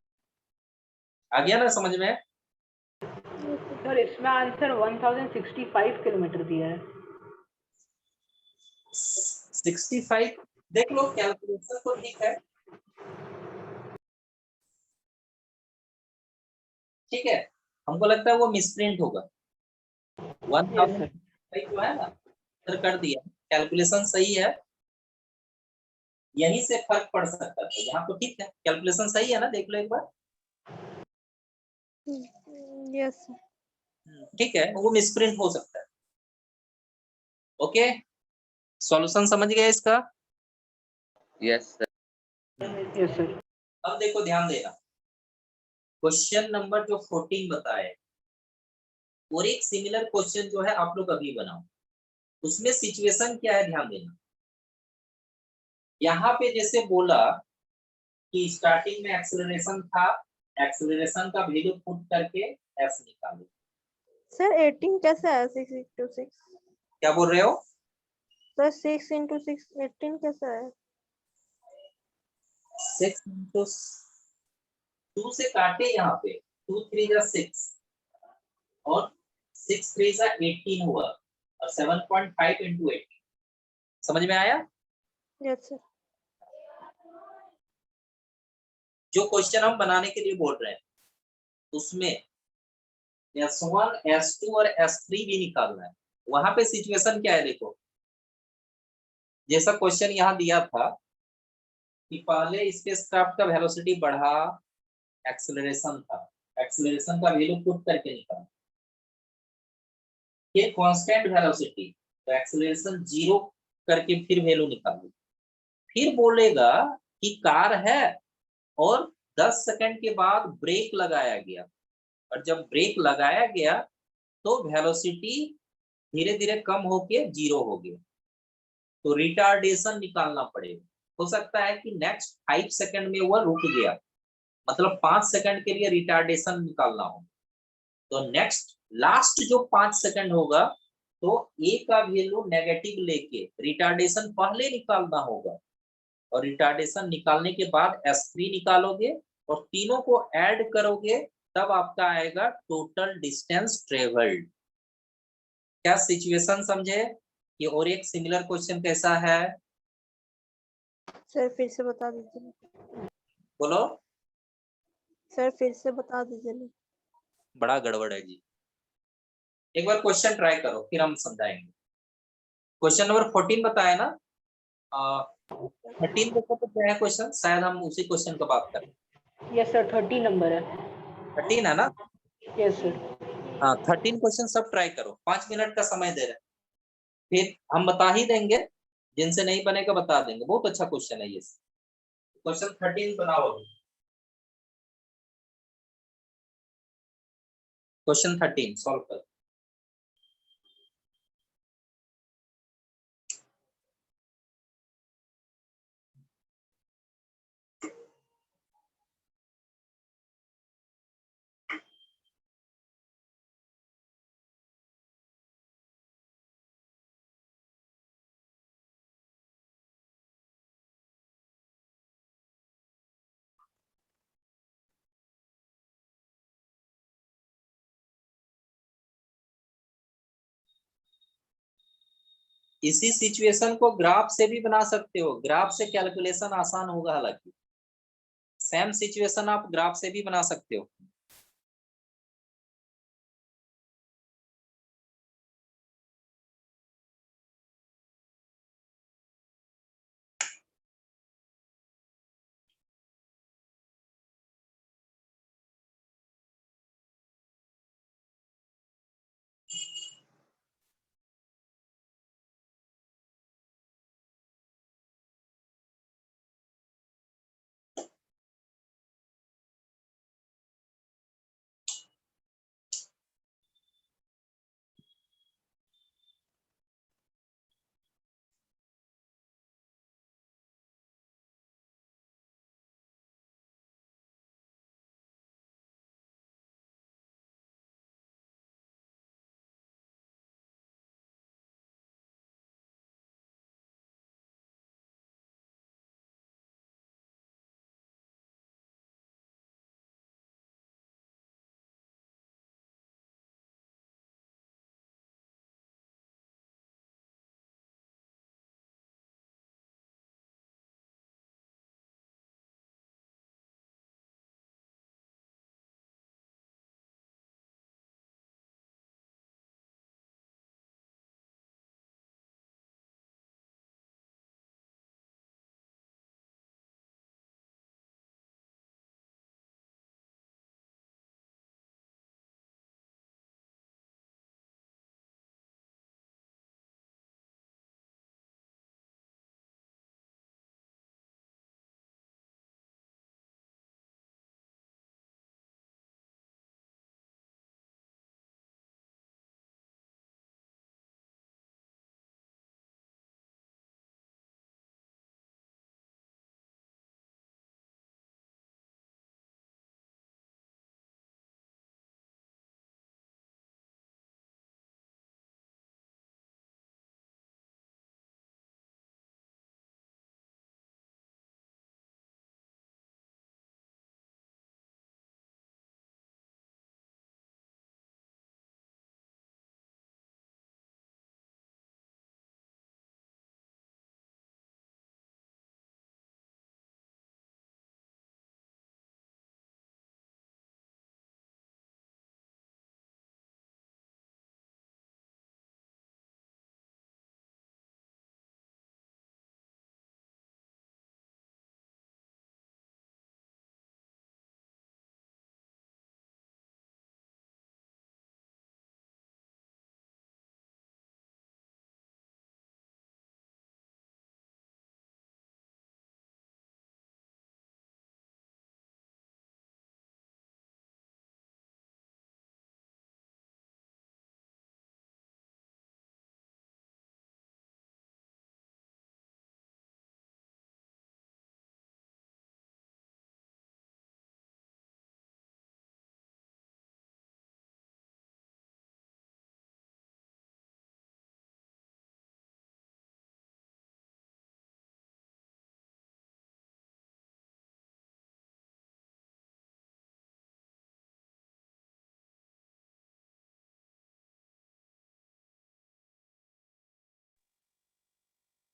आ गया ना समझ में? सर इसमें आंसर 1065 किलोमीटर दिया है। 65, देख लो कैलकुलेशन तो ठीक है, ठीक है, हमको लगता है वो मिसप्रिंट होगा। 1000 जो है ना, सर कर दिया, कैलकुलेशन सही है, यहीं से फर्क पड़ सकता था, यहाँ तो ठीक है, कैलकुलेशन सही है ना, देख लो एक बार। यस ठीक है, वो मिसप्रिंट हो सकता है। ओके, सॉल्यूशन समझ गए इसका? Yes sir. Yes sir. अब देखो ध्यान देना, क्वेश्चन नंबर जो 14 बताए और एक सिमिलर क्वेश्चन जो है आप लोग अभी बनाओ, उसमें सिचुएशन क्या है ध्यान देना। यहाँ पे जैसे बोला कि स्टार्टिंग में एक्सेलरेशन था, एक्सेलरेशन का वैल्यू पुट करके एस निकालो। सर 18 कैसा है? 6 into 6 क्या बोल रहे हो? सर 6 into 6 18 कैसा है? 6 into 2 से काटे, यहाँ पे 2 3 जा 6 और 6 3 जा 18 हुआ और 7.5 into 8। समझ में आया? Yes sir. जो क्वेश्चन हम बनाने के लिए बोल रहे हैं उसमें S1, S2 और S3 भी निकालना है। वहां पे सिचुएशन क्या है देखो, जैसा क्वेश्चन यहाँ दिया था कि पहले स्पेसक्राफ्ट का वेलोसिटी बढ़ा, एक्सेलरेशन था, एक्सेलरेशन का वैल्यू पुट करके निकाला, फिर कांस्टेंट वेलोसिटी, तो एक्सेलरेशन 0 करके फिर वैल्यू निकालो, फिर बोलेगा कि कार है और 10 सेकंड के बाद ब्रेक लगाया गया, और जब ब्रेक लगाया गया तो वेलोसिटी धीरे धीरे कम होके 0 हो गया, तो रिटार्डेशन निकालना पड़ेगा। हो सकता है कि नेक्स्ट 5 सेकंड में वह रुक गया, मतलब 5 सेकंड के लिए रिटार्डेशन निकालना होगा। तो नेक्स्ट लास्ट जो 5 सेकंड होगा तो ए का वैल्यू नेगेटिव लेके रिटार्डेशन पहले निकालना होगा, और रिटार्डेशन निकालने के बाद S3 निकालोगे और तीनों को ऐड करोगे, तब आपका आएगा टोटल डिस्टेंस ट्रेवल्ड। क्या सिचुएशन समझे? कि और एक सिमिलर क्वेश्चन कैसा है, सर फिर से बता दीजिए। बोलो। सर फिर से बता दीजिए। बड़ा गड़बड़ है जी, एक बार क्वेश्चन ट्राई करो फिर हम समझाएंगे। क्वेश्चन नंबर 14 बताया ना, 13 देखो तो क्या है क्वेश्चन, शायद हम उसी क्वेश्चन का बात करें। यस सर 30 नंबर है। 13 है ना? Yes sir. हाँ 13 क्वेश्चन सब ट्राई करो, 5 मिनट का समय दे रहे हैं, फिर हम बता ही देंगे, जिनसे नहीं बनेगा बता देंगे। बहुत अच्छा क्वेश्चन है ये। क्वेश्चन 13 बनाओ। क्वेश्चन 13 सॉल्व करो। इसी सिचुएशन को ग्राफ से भी बना सकते हो, ग्राफ से कैलकुलेशन आसान होगा, हालांकि सेम सिचुएशन आप ग्राफ से भी बना सकते हो।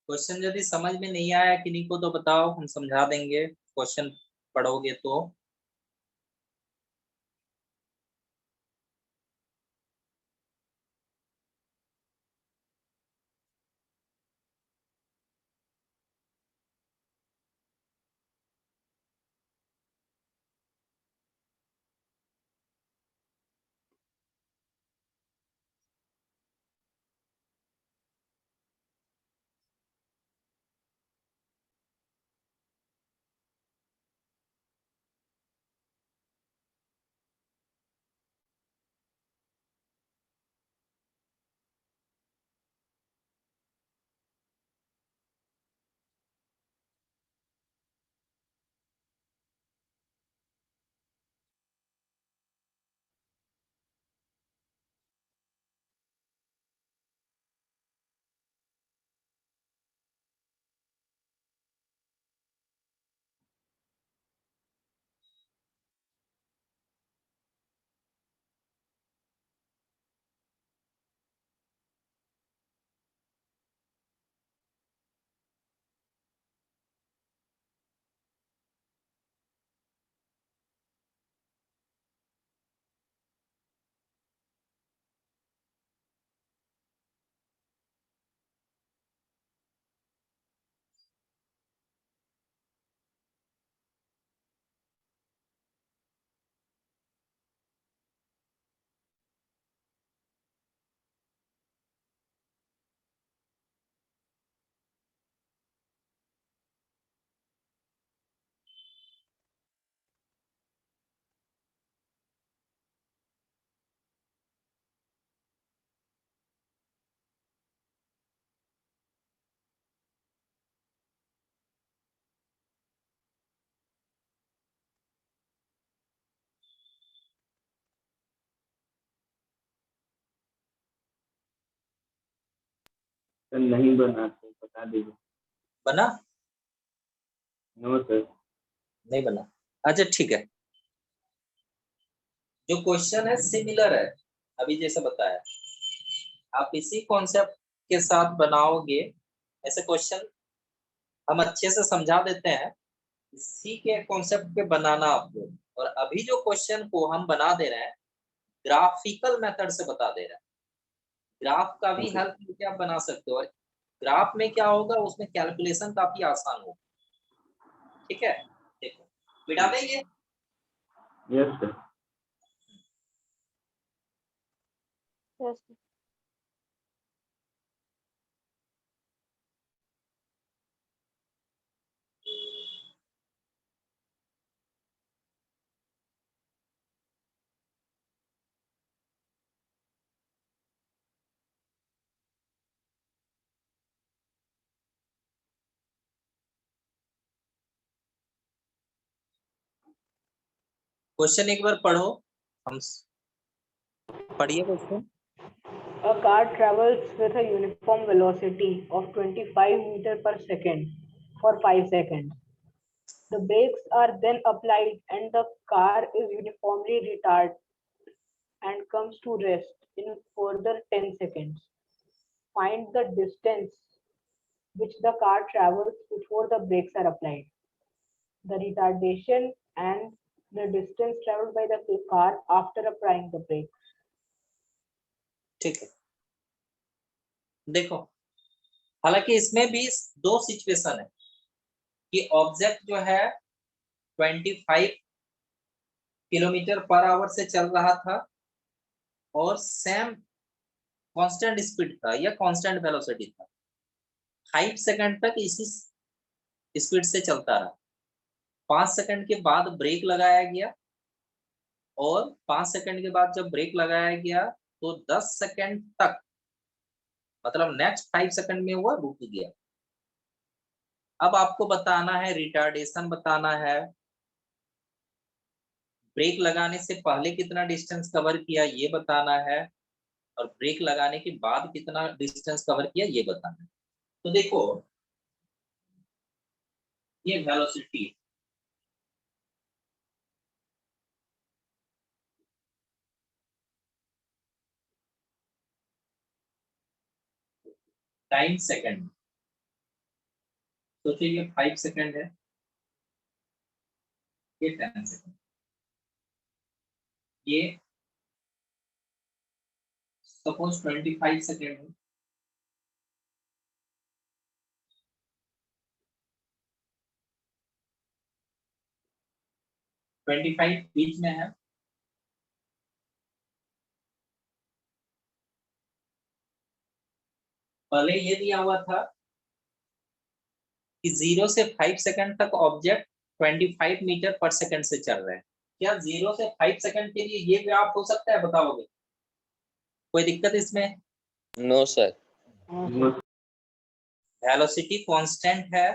क्वेश्चन यदि समझ में नहीं आया किन्हीं को तो बताओ, हम समझा देंगे क्वेश्चन पढ़ोगे तो। सर नहीं बना, तो बता दीजिए। बना? No sir. नहीं बना? अच्छा ठीक है, जो क्वेश्चन है सिमिलर है, अभी जैसे बताया, आप इसी कॉन्सेप्ट के साथ बनाओगे। ऐसे क्वेश्चन हम अच्छे से समझा देते हैं, इसी के कॉन्सेप्ट पे बनाना आपको। और अभी जो क्वेश्चन को हम बना दे रहे हैं, ग्राफिकल मेथड से बता दे रहे हैं। ग्राफ का भी हेल्प लेके आप बना सकते हो। और ग्राफ में क्या होगा, उसमें कैलकुलेशन काफी आसान होगा। ठीक है, देखो मिटा देंगे। Yes sir. Yes. क्वेश्चन एक बार पढ़ो, हम पढ़िए question. A car travels with a uniform velocity of 25 meters per second for 5 seconds. The brakes are then applied and the car is uniformly retarded and comes to rest in further 10 seconds. Find the distance which the car travels before the brakes are applied. The retardation and the distance traveled by the car after applying the brakes. ठीक है, देखो हालांकि इसमें भी दो सिचुएशन है कि ऑब्जेक्ट जो है 25 किलोमीटर पर आवर से चल रहा था और सेम कांस्टेंट स्पीड था या कांस्टेंट वेलोसिटी था। 5 सेकंड तक इसी स्पीड से चलता रहा। 5 सेकंड के बाद ब्रेक लगाया गया और 5 सेकंड के बाद जब ब्रेक लगाया गया तो 10 सेकंड तक, मतलब नेक्स्ट 5 सेकंड में हुआ रुक गया। अब आपको बताना है, रिटार्डेशन बताना है, ब्रेक लगाने से पहले कितना डिस्टेंस कवर किया ये बताना है, और ब्रेक लगाने के बाद कितना डिस्टेंस कवर किया ये बताना है। तो देखो ये वेलोसिटी, टाइम सेकंड, तो ये 5 सेकंड है, ये 10 सेकंड, ये सपोज 25 सेकंड है, ट्वेंटी फाइव बीच में है, पहले ये दिया हुआ था कि 0 से 5 सेकंड तक ऑब्जेक्ट 25 मीटर पर सेकंड से चल रहा है। क्या 0 से 5 सेकंड के लिए ये ग्राफ हो सकता है, बताओगे? कोई दिक्कत इसमें? No sir. वेलोसिटी कांस्टेंट है,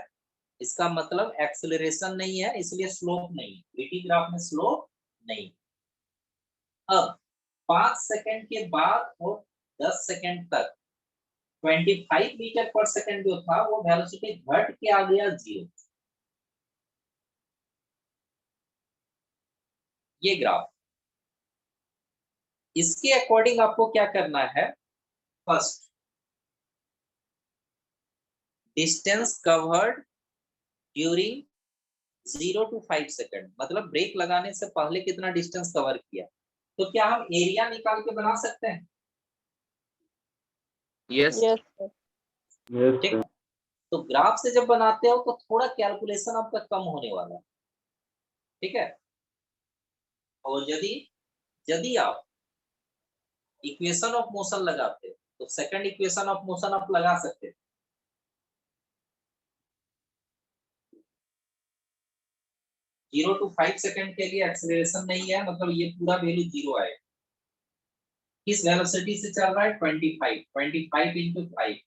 इसका मतलब एक्सेलरेशन नहीं है, इसलिए स्लोप नहीं। वीटी ग्राफ में स्लोप नहीं। अब 5 सेकंड के बाद और 10 सेकंड तक 25 मीटर पर सेकंड जो था वो वेलोसिटी घट के आ गया 0। ये ग्राफ, इसके अकॉर्डिंग आपको क्या करना है? First, distance covered during 0 to 5 second, मतलब ब्रेक लगाने से पहले कितना डिस्टेंस कवर किया। तो क्या हम एरिया निकाल के बना सकते हैं? Yes Yes, sir. ठीक है, तो ग्राफ से जब बनाते हो तो थोड़ा कैलकुलेशन आपका कम होने वाला है, ठीक है। और यदि आप इक्वेशन ऑफ मोशन लगाते हो तो सेकंड इक्वेशन ऑफ मोशन आप लगा सकते हो। 0 to 5 सेकंड के लिए एक्सेलरेशन नहीं है, मतलब ये पूरा वैल्यू 0 आएगा। किस वेलोसिटी से चल रहा है? 25 into 5,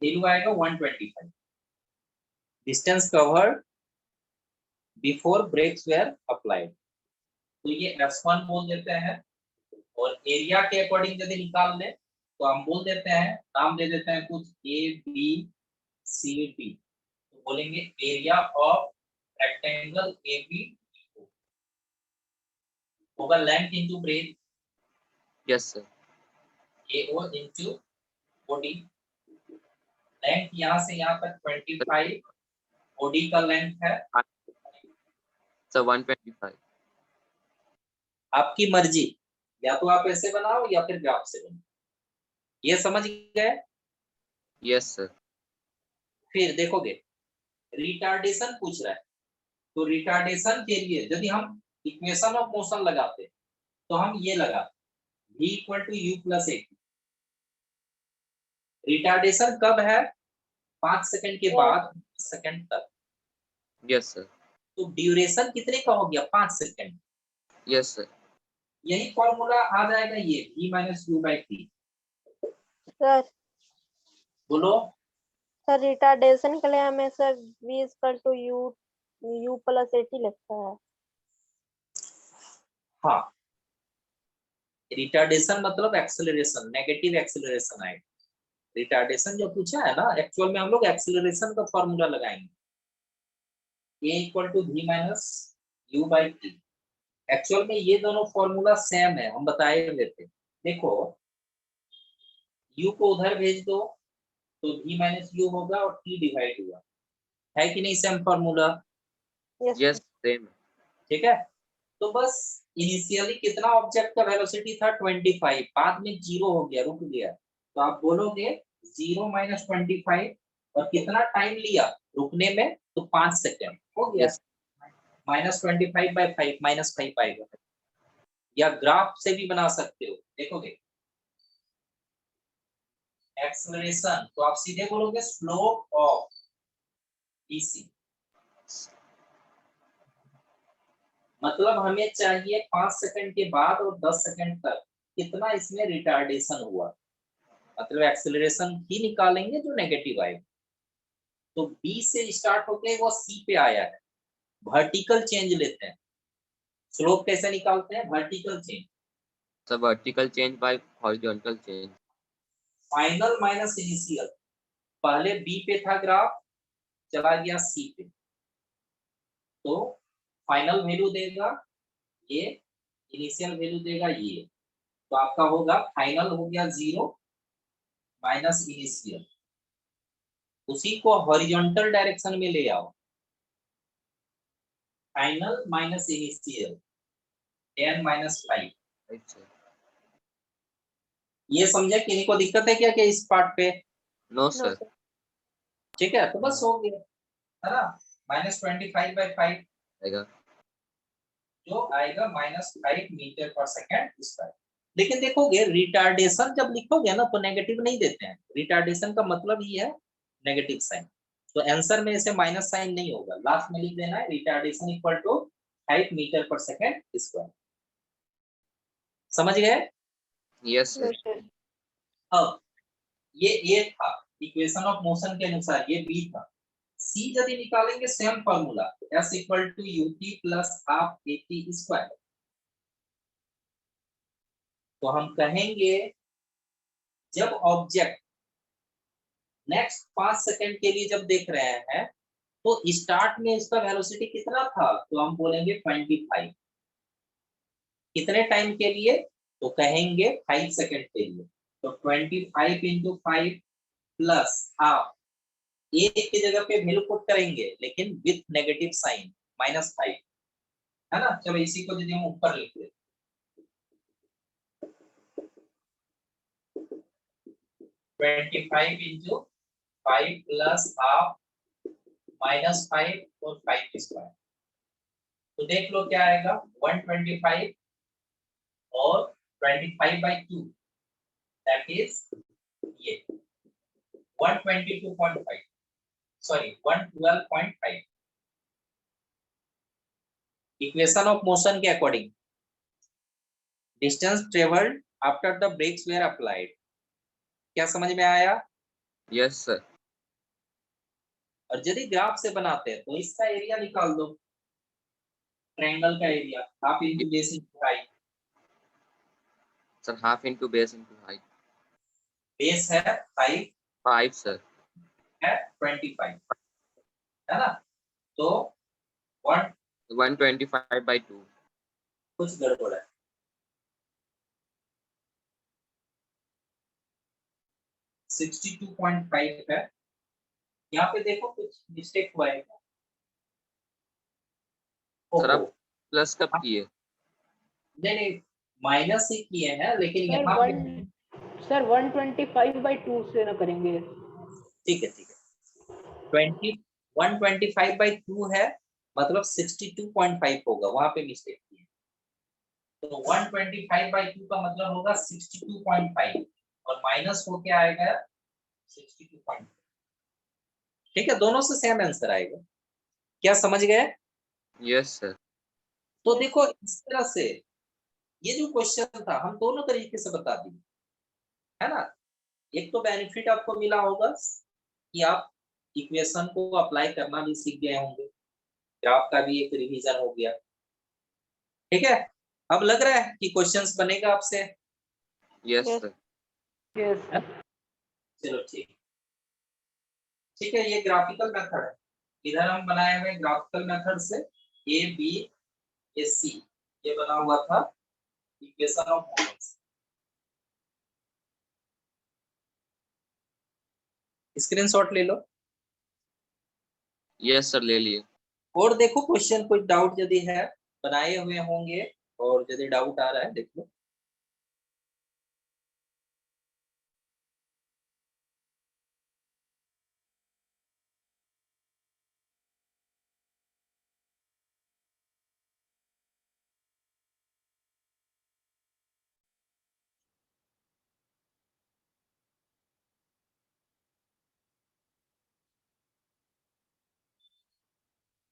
वैल्यू आएगा 125। Distance covered before brakes were applied, तो ये f1 बोल देते हैं। और एरिया के अकॉर्डिंग यदि निकाल ले तो हम बोल देते हैं, नाम दे देते हैं कुछ ए बी सी डी। तो बोलेंगे area of rectangle A B होगा length into breadth, yes sir. AO into OD। Length यहाँ से यहाँ तक 25, OD का लेंथ है सर 125। आपकी मर्जी, या तो आप ऐसे बनाओ या फिर ग्राफ से बनाओ। ये समझ गए? Yes sir. फिर देखोगे रिटार्डेशन पूछ रहा है, तो रिटार्डेशन के लिए यदि हम इक्वेशन ऑफ मोशन लगाते तो हम ये लगाते v equal to u plus a. Retardation कब है? 5 सेकंड के बाद सेकंड तक। Yes sir. तो ड्यूरेशन कितने का हो गया? 5 सेकंड। Yes sir. यही फॉर्मूला आ जाएगा, ये v minus u by t. Sir बोलो। सर रिटार्डेशन के लिए हमें sir v equal to u plus 80 लगता है। हाँ, रिटार्डेशन मतलब एक्सेलरेशन, नेगेटिव एक्सेलरेशन आएगा। रिटार्डेशन जो पूछा है ना, एक्चुअल में हम लोग एक्सेलरेशन का फॉर्मूला लगाएंगे, a equal to v minus u by t. Actual में ये दोनों फॉर्मूला सेम है, हम बताए हुए थे। देखो u को उधर भेज दो तो v माइनस यू होगा और t डिवाइड हुआ, है कि नहीं सेम फॉर्मूला? Yes same. ठीक है, तो बस इनिशियली कितना ऑब्जेक्ट का वेलोसिटी था? 25, बाद में 0 हो गया, रुक गया। तो आप बोलोगे 0 माइनस 25, और कितना टाइम लिया रुकने में? तो 5 सेकंड हो गया। Yes. माइनस 25 बाई 5 -5 आएगा। या ग्राफ से भी बना सकते हो, देखोगे एक्सेलरेशन, तो आप सीधे बोलोगे स्लोप ऑफ ईसी। मतलब हमें चाहिए 5 सेकंड के बाद और 10 सेकंड तक कितना इसमें रिटार्डेशन हुआ, मतलब एक्सेलरेशन ही निकालेंगे जो नेगेटिव आएगा। तो बी से स्टार्ट होके वो सी पे आया है, वर्टिकल चेंज लेते हैं। स्लोप कैसे निकालते हैं? Vertical change, sir vertical change bye horizontal change. Final minus initial. पहले बी पे था ग्राफ, चला गया सी पे, तो फाइनल वैल्यू देगा ये, इनिशियल वैल्यू देगा ये। तो आपका होगा फाइनल हो गया 0 माइनस इनिशियल, उसी को हॉरिजॉन्टल डायरेक्शन में ले आओ, final minus initial 10 minus 5। Sir. ये समझे कि इनको दिक्कत है क्या क्या इस पार्ट पे? No No, sir. sir. ठीक है, तो बस हो गया है ना, -25/5 आएगा। जो आएगा -5 मीटर पर सेकेंड स्क्वायर। लेकिन देखोगे रिटार्डेशन जब लिखोगे ना तो नेगेटिव नहीं देते हैं, रिटार्डेशन का मतलब ही है नेगेटिव साइन, तो आंसर में ऐसे माइनस साइन नहीं होगा, लास्ट में लिख देना है रिटार्डेशन इक्वल टू 5 मीटर पर सेकेंड स्क्वायर। समझ गए? Yes No, sir. sir. अब ये ए था, इक्वेशन ऑफ मोशन के अनुसार ये बी था। सी यदि निकालेंगे same formula, S equal to ut plus half at square, तो हम कहेंगे जब ऑब्जेक्ट नेक्स्ट 5 सेकंड के लिए जब देख रहे हैं तो स्टार्ट में इसका वेलोसिटी कितना था, तो हम बोलेंगे 25। कितने टाइम के लिए, तो कहेंगे 5 सेकंड के लिए, तो 25 इंटू 5 प्लस हाफ, ए की जगह पे वैल्यू पुट करेंगे लेकिन विथ नेगेटिव साइन -5, है ना। चलो इसी को यदि हम ऊपर लिख दें, 25 इंटू 5 प्लस हाफ -5 और 5 स्क्वायर, तो देख लो क्या आएगा 125 और 25/2 दैट इज ये 122.5 सॉरी 112.5। इक्वेशन ऑफ मोशन के according distance travelled after the brakes were applied, क्या समझ में आया? Yes sir. और यदि ग्राफ से बनाते हैं तो इसका एरिया निकाल दो, ट्रायंगल का area half into base into height. Sir half into base into height. Base है 5 5 सर। है 25, है ना, तो 125/2। कुछ गड़बड़ है, 62.5 है, यहाँ पे देखो कुछ मिस्टेक हुआ है। सर आप ओहो, प्लस कब किए? नहीं माइनस ही किए हैं लेकिन सर यहाँ पे 125/2 से ना करेंगे। ठीक है 125/2 है, मतलब 62.5 होगा, वहां पे मिस्टेक की है, तो 125/2 का मतलब होगा 62.5 और माइनस होके आएगा 62.5। ठीक है, दोनों से सेम आंसर आएगा, क्या समझ गए? Yes sir. तो देखो इस तरह से ये जो क्वेश्चन था हम दोनों तरीके से बता दिए, है ना। एक तो बेनिफिट आपको मिला होगा कि आप इक्वेशन को अप्लाई करना भी सीख गए होंगे, ग्राफ का भी एक रिवीजन हो गया। ठीक है, अब लग रहा है कि क्वेश्चंस बनेगा आपसे। Yes Yes. सर। यस चलो ठीक है, ये ग्राफिकल मेथड है, इधर हम बनाए हुए ग्राफिकल मेथड से ए बी ए सी ये बना हुआ था इक्वेशन ऑफ मोशंस। स्क्रीनशॉट ले लो यस सर ले लिए। और देखो क्वेश्चन, कोई डाउट यदि है बनाए हुए होंगे और यदि डाउट आ रहा है देख लो।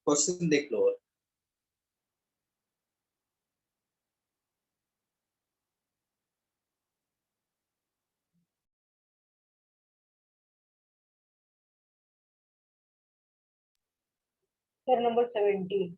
क्वेश्चन देख लो और सर नंबर 70।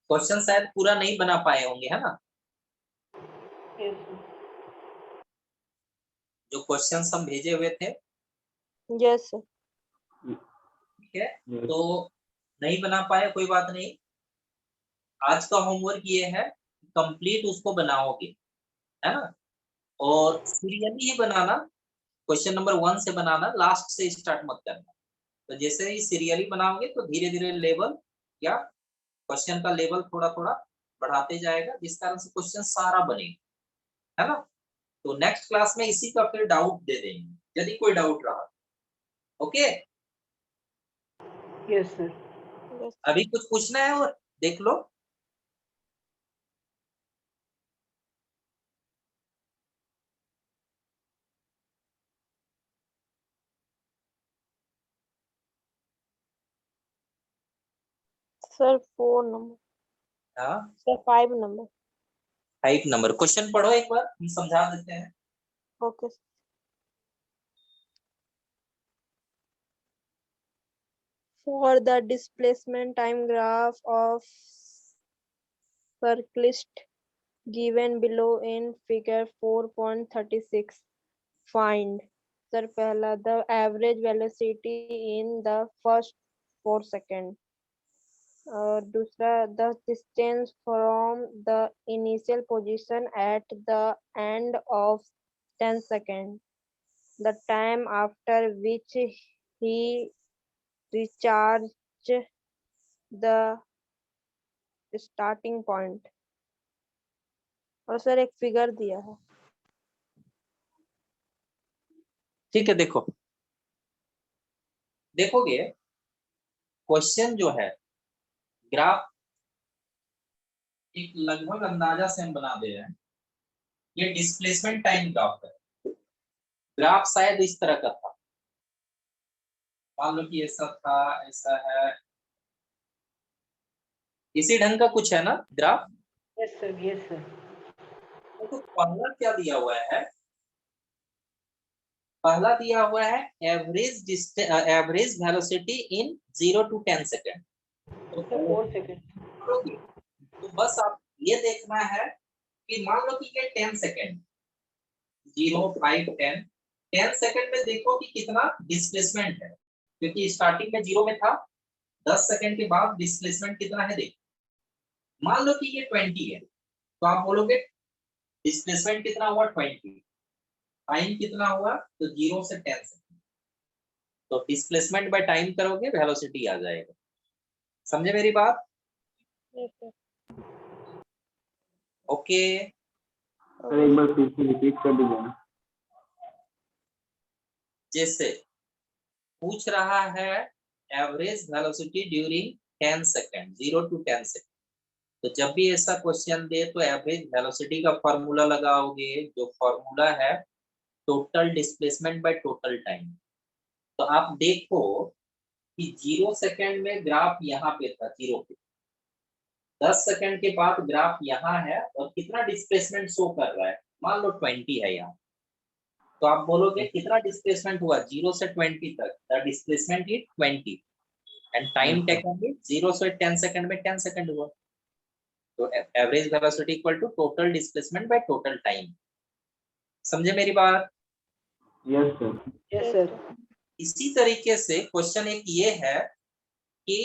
क्वेश्चन शायद पूरा नहीं बना पाए होंगे, है ना। यस जो क्वेश्चंस हम भेजे हुए थे Yes, sir. ठीक है, तो नहीं बना पाए कोई बात नहीं, आज का होमवर्क ये है, कंप्लीट उसको बनाओगे, है ना, और सीरियली ही बनाना, क्वेश्चन नंबर 1 से बनाना, लास्ट से स्टार्ट मत करना। तो जैसे ही सीरियली बनाओगे तो धीरे धीरे लेवल या क्वेश्चन का लेवल थोड़ा थोड़ा बढ़ाते जाएगा, जिस कारण से क्वेश्चन सारा बनेगा, है ना। तो नेक्स्ट क्लास में इसी का फिर डाउट दे देंगे यदि कोई डाउट रहा। Okay, yes sir. Yes. अभी कुछ पूछना है और देख लो। Sir, 4 number. हाँ, Sir, 5 number. 5 नंबर क्वेश्चन पढ़ो एक बार, हम समझा देते हैं। Okay. For the displacement time graph of cyclist given below in figure 4.36, find. Sir, पहला the average velocity in the first 4 seconds. और दूसरा the distance from the initial position at the end of 10 seconds. The time after which he recharged the starting point. और सर एक फिगर दिया है। ठीक है, देखो देखोगे क्वेश्चन जो है, ग्राफ एक लगभग अंदाजा से हम बना दे रहे हैं। ये डिस्प्लेसमेंट टाइम ग्राफ है, ग्राफ शायद इस तरह का था, मान लो कि ऐसा था, ऐसा है, इसी ढंग का कुछ है ना graph. Yes sir, yes sir. तो पहला क्या दिया हुआ है, पहला दिया हुआ है average velocity in 0 to 10 second. तो 4 सेकंड। तो बस आप ये देखना है कि मान लो कि ये 10 सेकेंड, 0, 5, 10 सेकेंड में देखो कि कितना डिस्प्लेसमेंट है, क्योंकि स्टार्टिंग में 0 में था, 10 सेकेंड के बाद डिस्प्लेसमेंट कितना है देखो। मान लो कि ये 20 है, तो आप बोलोगे डिस्प्लेसमेंट कितना हुआ 20, टाइम कितना हुआ, तो 0 से 10 सेकेंड, तो डिस्प्लेसमेंट बाय टाइम करोगे वेलोसिटी आ जाएगा। समझे मेरी बात? ओके, सर एक बार फिर से रिपीट कर दीजिए ना। जैसे पूछ रहा है average velocity during 10 second, 0 to 10 second, तो जब भी ऐसा क्वेश्चन दे तो एवरेज वेलोसिटी का फॉर्मूला लगाओगे, जो फॉर्मूला है total displacement by total time. तो आप देखो कि 0 सेकेंड में ग्राफ यहाँ पे था, 0 पे, 10 सेकेंड के बाद ग्राफ यहाँ है और कितना डिस्प्लेसमेंट शो कर रहा है, मान लो 20 है यहाँ, तो आप बोलोगे कितना डिस्प्लेसमेंट हुआ 0 से 20 तक, the displacement is 20 and time taken is 0 से 10 सेकेंड में 10 सेकेंड हुआ। तो average velocity equal to total displacement by total time. समझे मेरी बात? Yes sir. Yes sir. इसी तरीके से क्वेश्चन एक ये है कि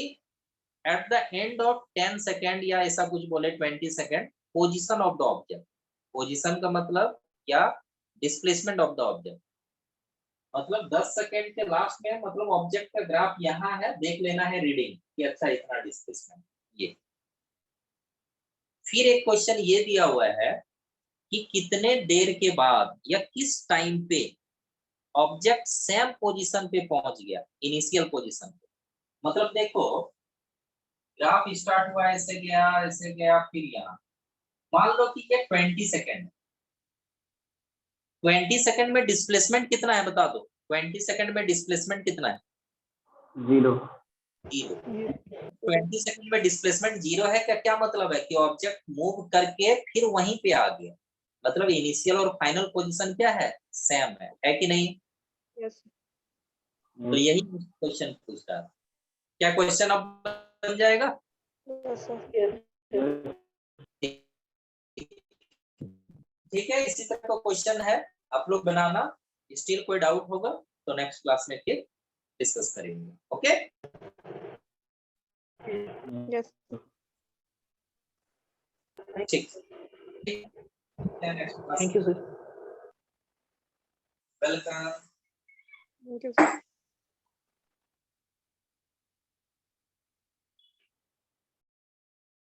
at the end of 10 second या ऐसा कुछ बोले 20 second, position of the object, position का मतलब क्या, डिस्प्लेसमेंट ऑफ द ऑब्जेक्ट, मतलब 10 सेकेंड के लास्ट में, मतलब ऑब्जेक्ट का ग्राफ यहाँ है, देख लेना है रीडिंग कि अच्छा इतना डिस्प्लेसमेंट। ये फिर एक क्वेश्चन ये दिया हुआ है कि कितने देर के बाद या किस टाइम पे ऑब्जेक्ट सेम पोजीशन पे पहुंच गया, इनिशियल पोजीशन पे। मतलब देखो ग्राफ स्टार्ट हुआ, ऐसे गया फिर यहाँ, मान लो कि ये 20 सेकेंड, 20 सेकेंड में डिस्प्लेसमेंट कितना है बता दो, 20 सेकेंड में डिस्प्लेसमेंट कितना है? 0। 20 सेकेंड में डिस्प्लेसमेंट 0 है क्या? क्या मतलब है कि ऑब्जेक्ट मूव करके फिर वहीं पे आ गया, मतलब इनिशियल और फाइनल पोजीशन क्या है, सेम है कि नहीं? Yes. तो यही क्वेश्चन पूछ रहा है। क्या क्वेश्चन अब बन जाएगा? Yes, sir. ठीक है, इसी तरह का क्वेश्चन है, आप लोग बनाना। स्टिल कोई डाउट होगा तो नेक्स्ट क्लास में फिर डिस्कस करेंगे। Okay, Yes. ठीक। Thank you, sir. Welcome. Thank you, sir.